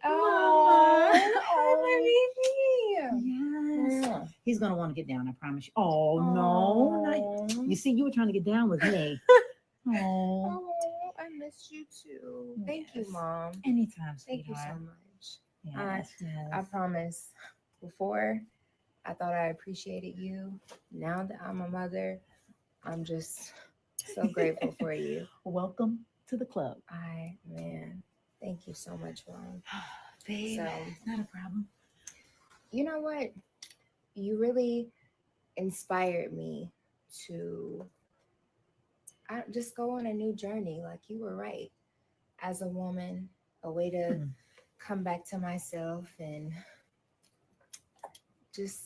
S9: Oh, my baby.
S15: Yes. He's gonna want to get down, I promise you. Oh no. You see, you were trying to get down with me.
S9: Oh, I miss you too. Thank you, Mom.
S15: Anytime,
S9: Thank you
S15: sweetheart.
S9: so much.
S19: Yes, I promise. Before, I thought I appreciated you. Now that I'm a mother, I'm just so grateful for you.
S15: Welcome to the club.
S19: Man, thank you so much, Mom.
S15: Babe,
S19: So,
S15: it's not a problem.
S19: you know what? You really inspired me to just go on a new journey. Like you were right. As a woman, a way to come back to myself and just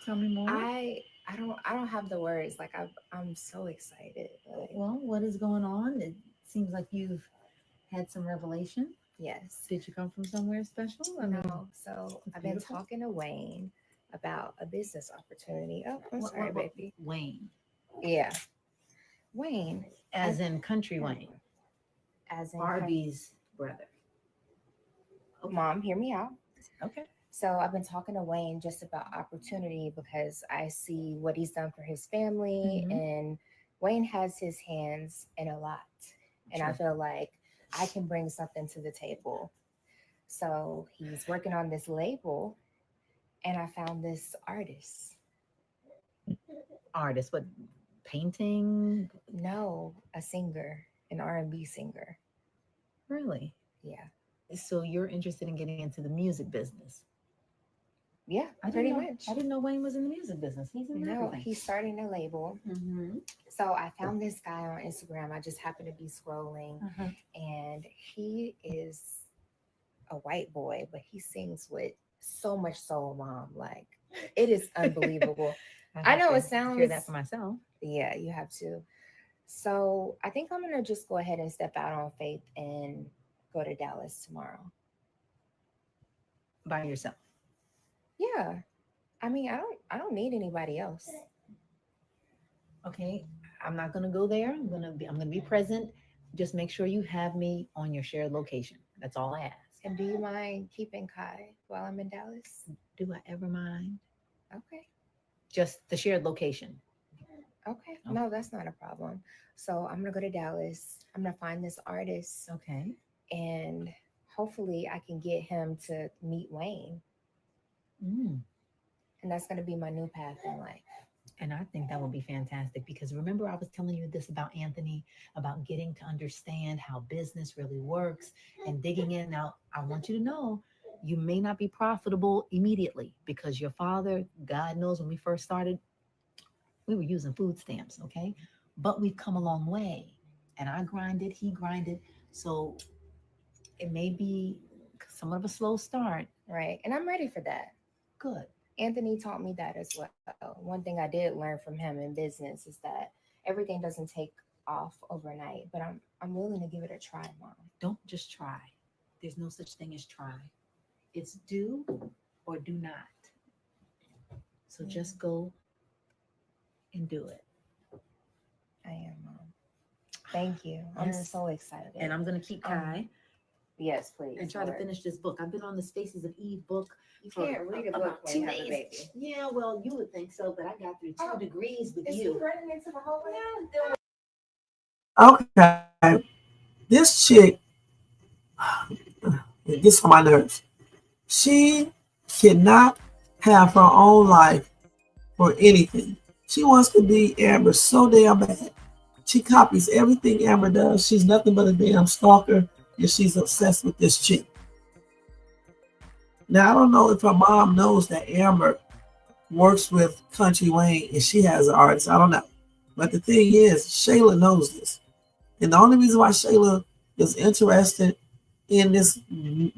S15: Tell me more.
S19: I don't have the words. Like I'm so excited. Like,
S15: Well, what is going on? It seems like you've had some revelation.
S19: Yes.
S15: Did you come from somewhere special?
S19: No. So I've been talking to Wayne about a business opportunity. Oh, I'm sorry, baby.
S15: Wayne.
S19: Yeah. Wayne.
S15: As in Kountry Wayne.
S19: As in
S15: Arby's brother.
S19: Okay. Mom, hear me out.
S15: Okay.
S19: So I've been talking to Wayne just about opportunity because I see what he's done for his family, and Wayne has his hands in a lot. And I feel like I can bring something to the table. So he's working on this label, and I found this artist.
S15: Artist, what, painting?
S19: No, a singer, an R&B singer.
S15: Really?
S19: Yeah.
S15: So you're interested in getting into the music business?
S19: Yeah,
S15: pretty
S19: much.
S15: I didn't know Wayne was in the music business. He's in everything.
S19: He's starting a label. So I found this guy on Instagram. I just happened to be scrolling, and he is a white boy, but he sings with so much soul, Mom. Like, it is unbelievable. I know it sounds.
S15: Hear that for myself.
S19: Yeah, you have to. So I think I'm gonna just go ahead and step out on faith and go to Dallas tomorrow.
S15: By yourself?
S19: Yeah. I mean, I don't need anybody else.
S15: Okay, I'm not gonna go there. I'm gonna be present. Just make sure you have me on your shared location. That's all I ask.
S19: And do you mind keeping Kai while I'm in Dallas?
S15: Do I ever mind?
S19: Okay.
S15: Just the shared location.
S19: Okay. No, that's not a problem. So I'm gonna go to Dallas. I'm gonna find this artist.
S15: Okay.
S19: And hopefully I can get him to meet Wayne. And that's gonna be my new path in life.
S15: And I think that would be fantastic because remember I was telling you this about Anthony, about getting to understand how business really works and digging in. Now, I want you to know you may not be profitable immediately because your father, God knows when we first started, we were using food stamps, okay? But we've come a long way. And I grinded, he grinded. So it may be somewhat of a slow start.
S19: Right. And I'm ready for that.
S15: Good.
S19: Anthony taught me that as well. One thing I did learn from him in business is that everything doesn't take off overnight, but I'm willing to give it a try, Mom.
S15: Don't just try. There's no such thing as try. It's do or do not. So just go and do it.
S19: I am, Mom. Thank you. I'm so excited.
S15: And I'm going to keep Kai.
S19: Yes, please.
S15: And try to finish this book. I've been on the Faces of Eve book.
S19: You can't read a book when you have a baby.
S15: Yeah, well, you would think so, but I got through 2 degrees with
S19: Is
S15: you.
S19: he running into the hallway?
S3: Okay. This chick, it gets on my nerves. She cannot have her own life or anything. She wants to be Amber so damn bad. She copies everything Amber does. She's nothing but a damn stalker, and she's obsessed with this chick. Now, I don't know if her mom knows that Amber works with Kountry Wayne and she has an artist. I don't know. But the thing is, Shayla knows this. And the only reason why Shayla is interested in this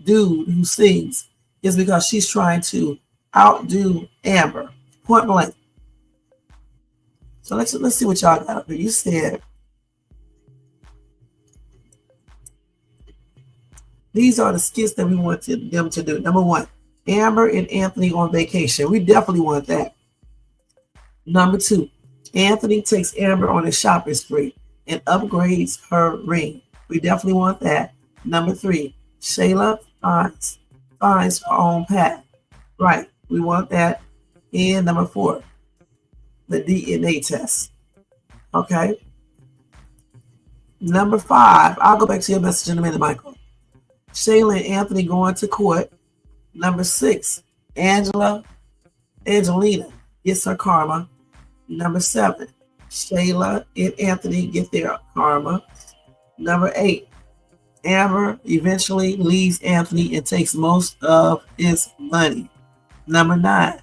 S3: dude who sings is because she's trying to outdo Amber, point blank. So let's see what y'all got up here. You said these are the skits that we wanted them to do. Number 1, Amber and Anthony on vacation. We definitely want that. Number 2, Anthony takes Amber on a shopping spree and upgrades her ring. We definitely want that. Number 3, Shayla finds her own path. Right, we want that. And number 4, the DNA test. Okay. Number 5, I'll go back to your message in a minute, Michael. Shayla and Anthony going to court. Number 6, Angelina gets her karma. Number 7, Shayla and Anthony get their karma. Number 8, Amber eventually leaves Anthony and takes most of his money. Number 9,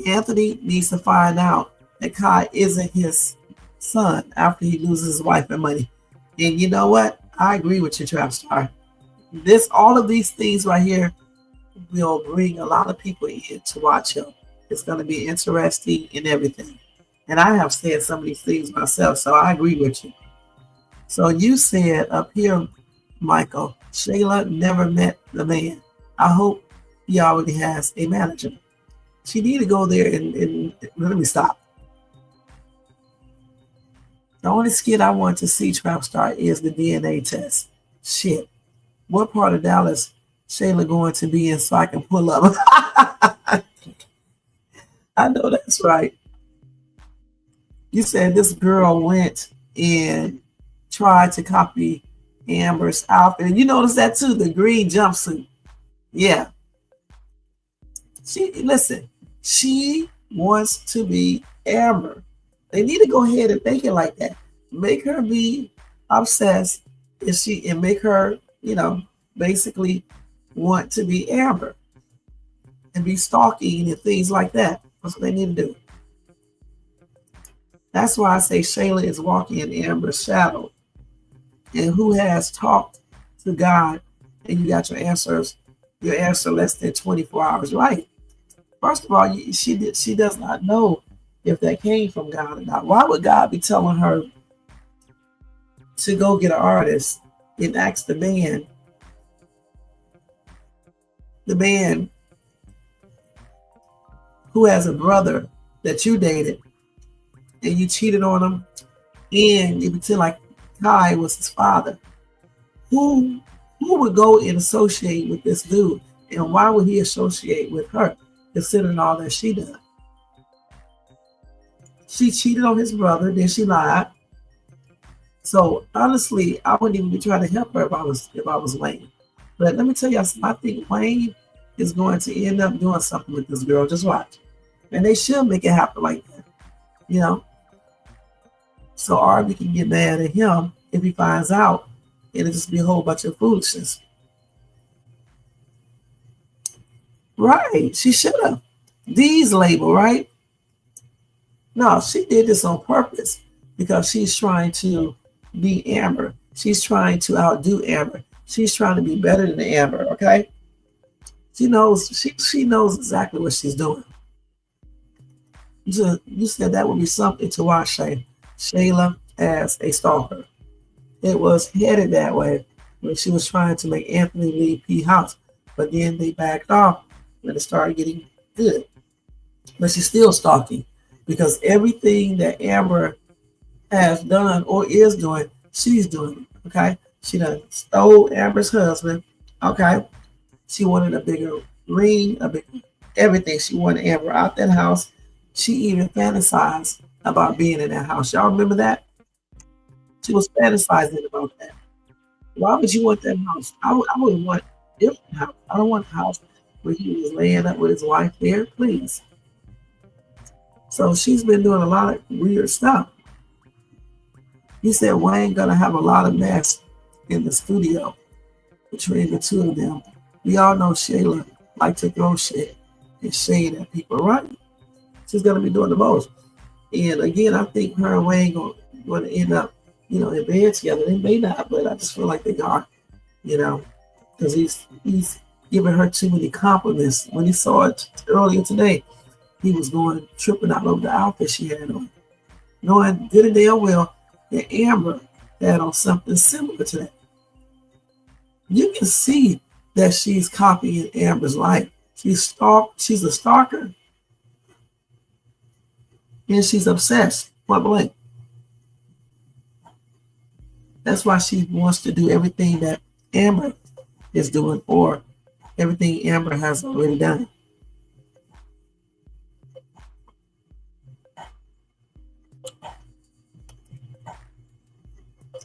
S3: Anthony needs to find out that Kai isn't his son after he loses his wife and money. And you know what? I agree with you, Trap Star. All of these things right here will bring a lot of people in to watch him. It's going to be interesting and everything. And I have said some of these things myself, so I agree with you. So you said up here, Michael, Shayla never met the man. I hope he already has a manager. She need to go there and let me stop. The only skit I want to see, Trap Star, is the DNA test. Shit. What part of Dallas Shayla going to be in so I can pull up? I know that's right. You said this girl went and tried to copy Amber's outfit. And you notice that too, the green jumpsuit. Yeah. She wants to be Amber. They need to go ahead and think it like that. Make her be obsessed and make her, basically want to be Amber and be stalking and things like that. That's what they need to do. That's why I say Shayla is walking in Amber's shadow. And who has talked to God and you got your answer less than 24 hours right. First of all, she does not know if that came from God or not. Why would God be telling her to go get an artist and ask the man who has a brother that you dated and you cheated on him and you pretend like Kai was his father? Who would go and associate with this dude? And why would he associate with her, considering all that she done? She cheated on his brother, then she lied. So honestly, I wouldn't even be trying to help her if I was Wayne. But let me tell you something. I think Wayne is going to end up doing something with this girl. Just watch. And they should make it happen like that. So Arby can get mad at him if he finds out, and it'll just be a whole bunch of foolishness. Right. She should have. D's label, right? No, she did this on purpose because she's trying to be Amber. She's trying to outdo Amber. She's trying to be better than Amber, okay? She knows exactly what she's doing. You said that would be something to watch Shayla as a stalker. It was headed that way when she was trying to make Anthony leave P House, but then they backed off when it started getting good. But she's still stalking because everything that Amber has done or is doing, she's doing, okay? She done stole Amber's husband, okay? She wanted a bigger ring, a bigger everything. She wanted Amber out that house. She even fantasized about being in that house. Y'all remember that? She was fantasizing about that. Why would you want that house? I would want a different house. I don't want a house where he was laying up with his wife there, please. So she's been doing a lot of weird stuff. You said Wayne gonna have a lot of mess in the studio between the two of them. We all know Shayla like to throw shit and shade at people, right? She's gonna be doing the most. And again, I think her and Wayne gonna end up, in bed together. They may not, but I just feel like they are, because he's giving her too many compliments. When he saw it earlier today, he was tripping out over the outfit she had on, knowing good and damn well that Amber had on something similar to that. You can see that she's copying Amber's life. She's a stalker, and she's obsessed. Point blank. That's why she wants to do everything that Amber is doing or everything Amber has already done.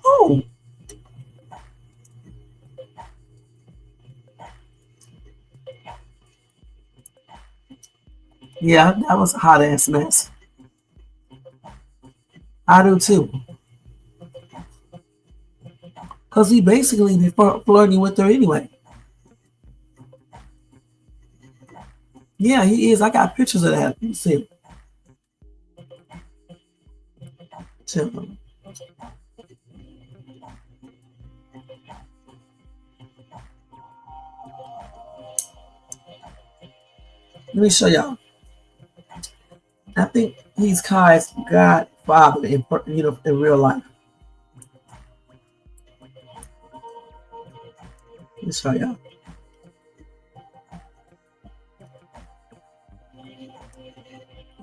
S3: Oh. Yeah, that was a hot ass mess. I do too. Because he basically been flirting with her anyway. Yeah, he is. I got pictures of that. You see. Let me show y'all. I think he's Kai's godfather in real life. Let me show y'all.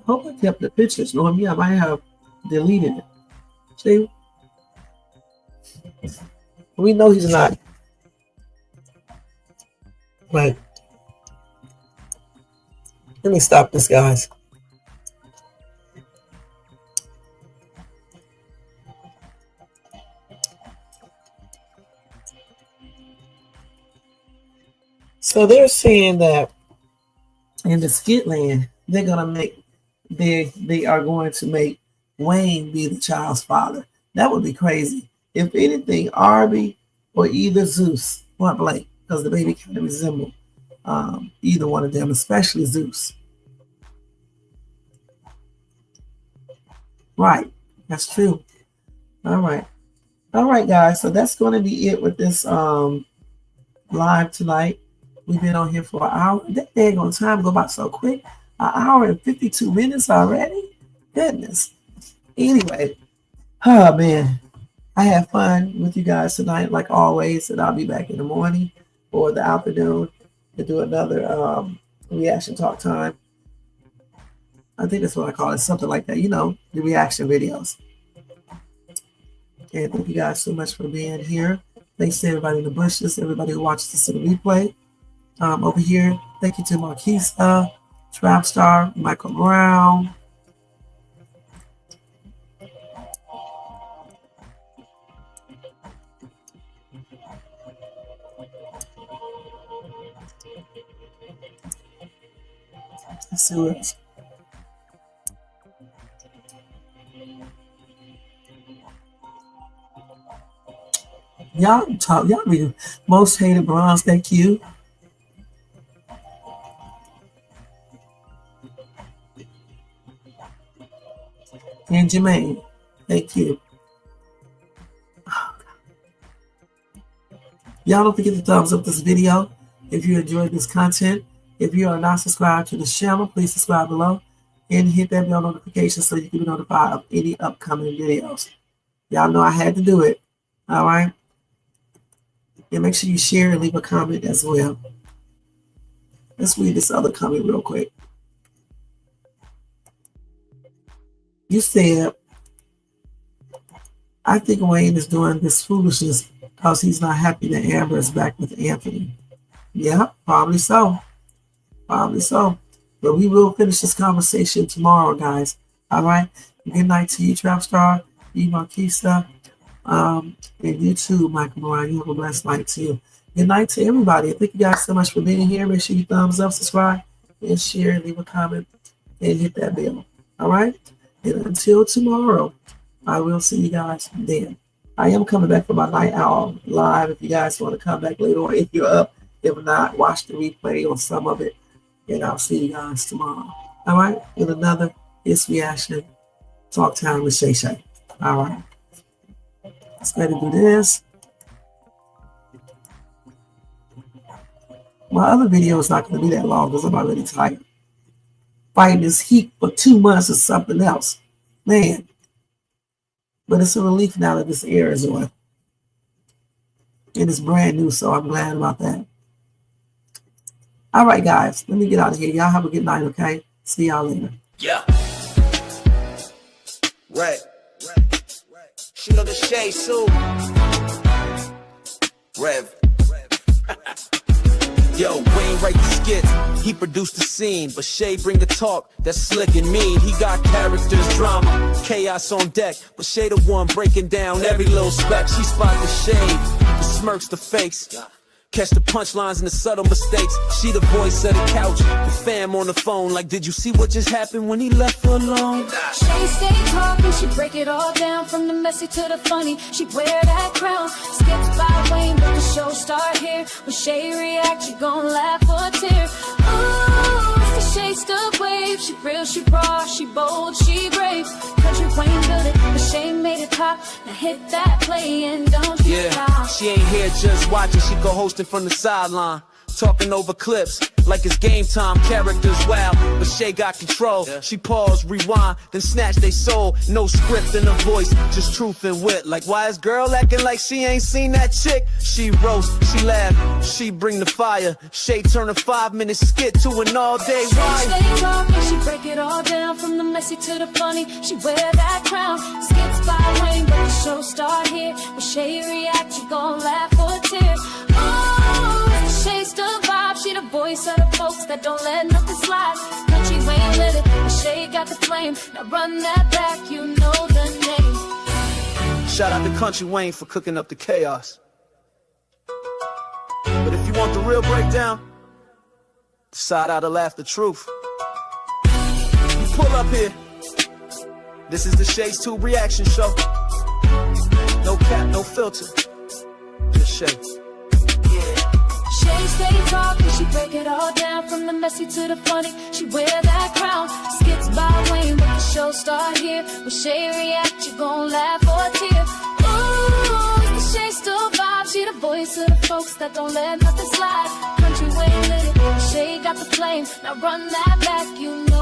S3: Hope I kept the pictures. Knowing me, I might have deleted it. See? We know he's not. But let me stop this, guys. So they're saying that in the skit land, they are going to make Wayne be the child's father. That would be crazy. If anything, Arby or either Zeus or Blake, because the baby kind of resemble either one of them, especially Zeus. Right, that's true. All right, guys. So that's going to be it with this live tonight. We've been on here for an hour. That daggone time go by so quick. An hour and 52 minutes already. Goodness. Anyway, oh man, I had fun with you guys tonight, like always, and I'll be back in the morning or the afternoon to do another reaction talk time. I think that's what I call it, something like that. You know, the reaction videos. And thank you guys so much for being here. Thanks to everybody in the bushes, everybody who watches this in the replay. Over here, thank you to Marquisa, Trap Star, Michael Brown. Let's see what else. Y'all be most hated bronze, thank you. And Jermaine, thank you. Y'all don't forget to thumbs up this video if you enjoyed this content. If you are not subscribed to the channel, please subscribe below and hit that bell notification so you can be notified of any upcoming videos. Y'all know I had to do it. All right. And make sure you share and leave a comment as well. Let's read this other comment real quick. You said, I think Wayne is doing this foolishness because he's not happy that Amber is back with Anthony. Yeah, probably so. Probably so. But we will finish this conversation tomorrow, guys. All right. Good night to you, Trap Star, you, Marquisa, and you too, Michael Moran. You have a blessed night too. Good night to everybody. Thank you guys so much for being here. Make sure you thumbs up, subscribe, and share, leave a comment, and hit that bell. All right. And until tomorrow, I will see you guys then. I am coming back for my night owl live if you guys want to come back later, or if you're up. If not, watch the replay or some of it. And I'll see you guys tomorrow. All right? With another It's Reaction Talk Time with Shay Shay. All right. Let's go ahead and do this. My other video is not going to be that long because I'm already tired. Fighting this heat for 2 months is something else. Man. But it's a relief now that this air is on. And it's brand new, so I'm glad about that. All right, guys. Let me get out of here. Y'all have a good night, okay? See y'all later.
S1: Yeah. Right. Shoot up the Shay soon. Rev. Yo, Wayne write the skits, he produced the scene, but Shay bring the talk that's slick and mean. He got characters, drama, chaos on deck, but Shay the one breaking down every little speck. She spot the shade, the smirks, the fakes, catch the punchlines and the subtle mistakes. She the voice of the couch, the fam on the phone. Like, did you see what just happened when he left her alone?
S2: She stay talking, she break it all down from the messy to the funny. She wear that crown, skips by Wayne, but the show start here. When Shay react, you gon' laugh or tear. Ooh, it's the Shay stuck wave. She real, she raw, she bold, she brave. Kountry Wayne built it, but Shay made it pop. Now hit that play and don't you stop.
S1: She ain't here just watching, she go hosting from the sideline. Talking over clips like it's game time, characters wild, but Shay got control. She pause, rewind, then snatch they soul. No script in her voice, just truth and wit. Like, why is girl acting like she ain't seen that chick? She roast, she laugh, she bring the fire. Shay turn a 5-minute skit to an all-day ride.
S2: She stay talking, she break it all down from the messy to the funny. She wear that crown, skips by Wayne, but the show start here. When Shay react, you gon' laugh or tear. Oh, it's the Shay still vibe. She the voice of the folks that don't let nothing slide. Kountry Wayne lit it, but Shay got the flame. Now run that back, you know the name.
S1: Shout out to Kountry Wayne for cooking up the chaos. But if you want the real breakdown, decide how to laugh the truth. You pull up here. This is the Shay's 2 reaction show. No cap, no filter. Just Shay.
S2: Shay stay talking, she break it all down from the messy to the funny. She wear that crown, skits by Wayne, but the show start here. When Shay react, you gon' laugh or tear. Ooh, it's the Shay still vibe. She the voice of the folks that don't let nothing slide. Kountry Wayne lit it, Shay got the flame. Now run that back, you know.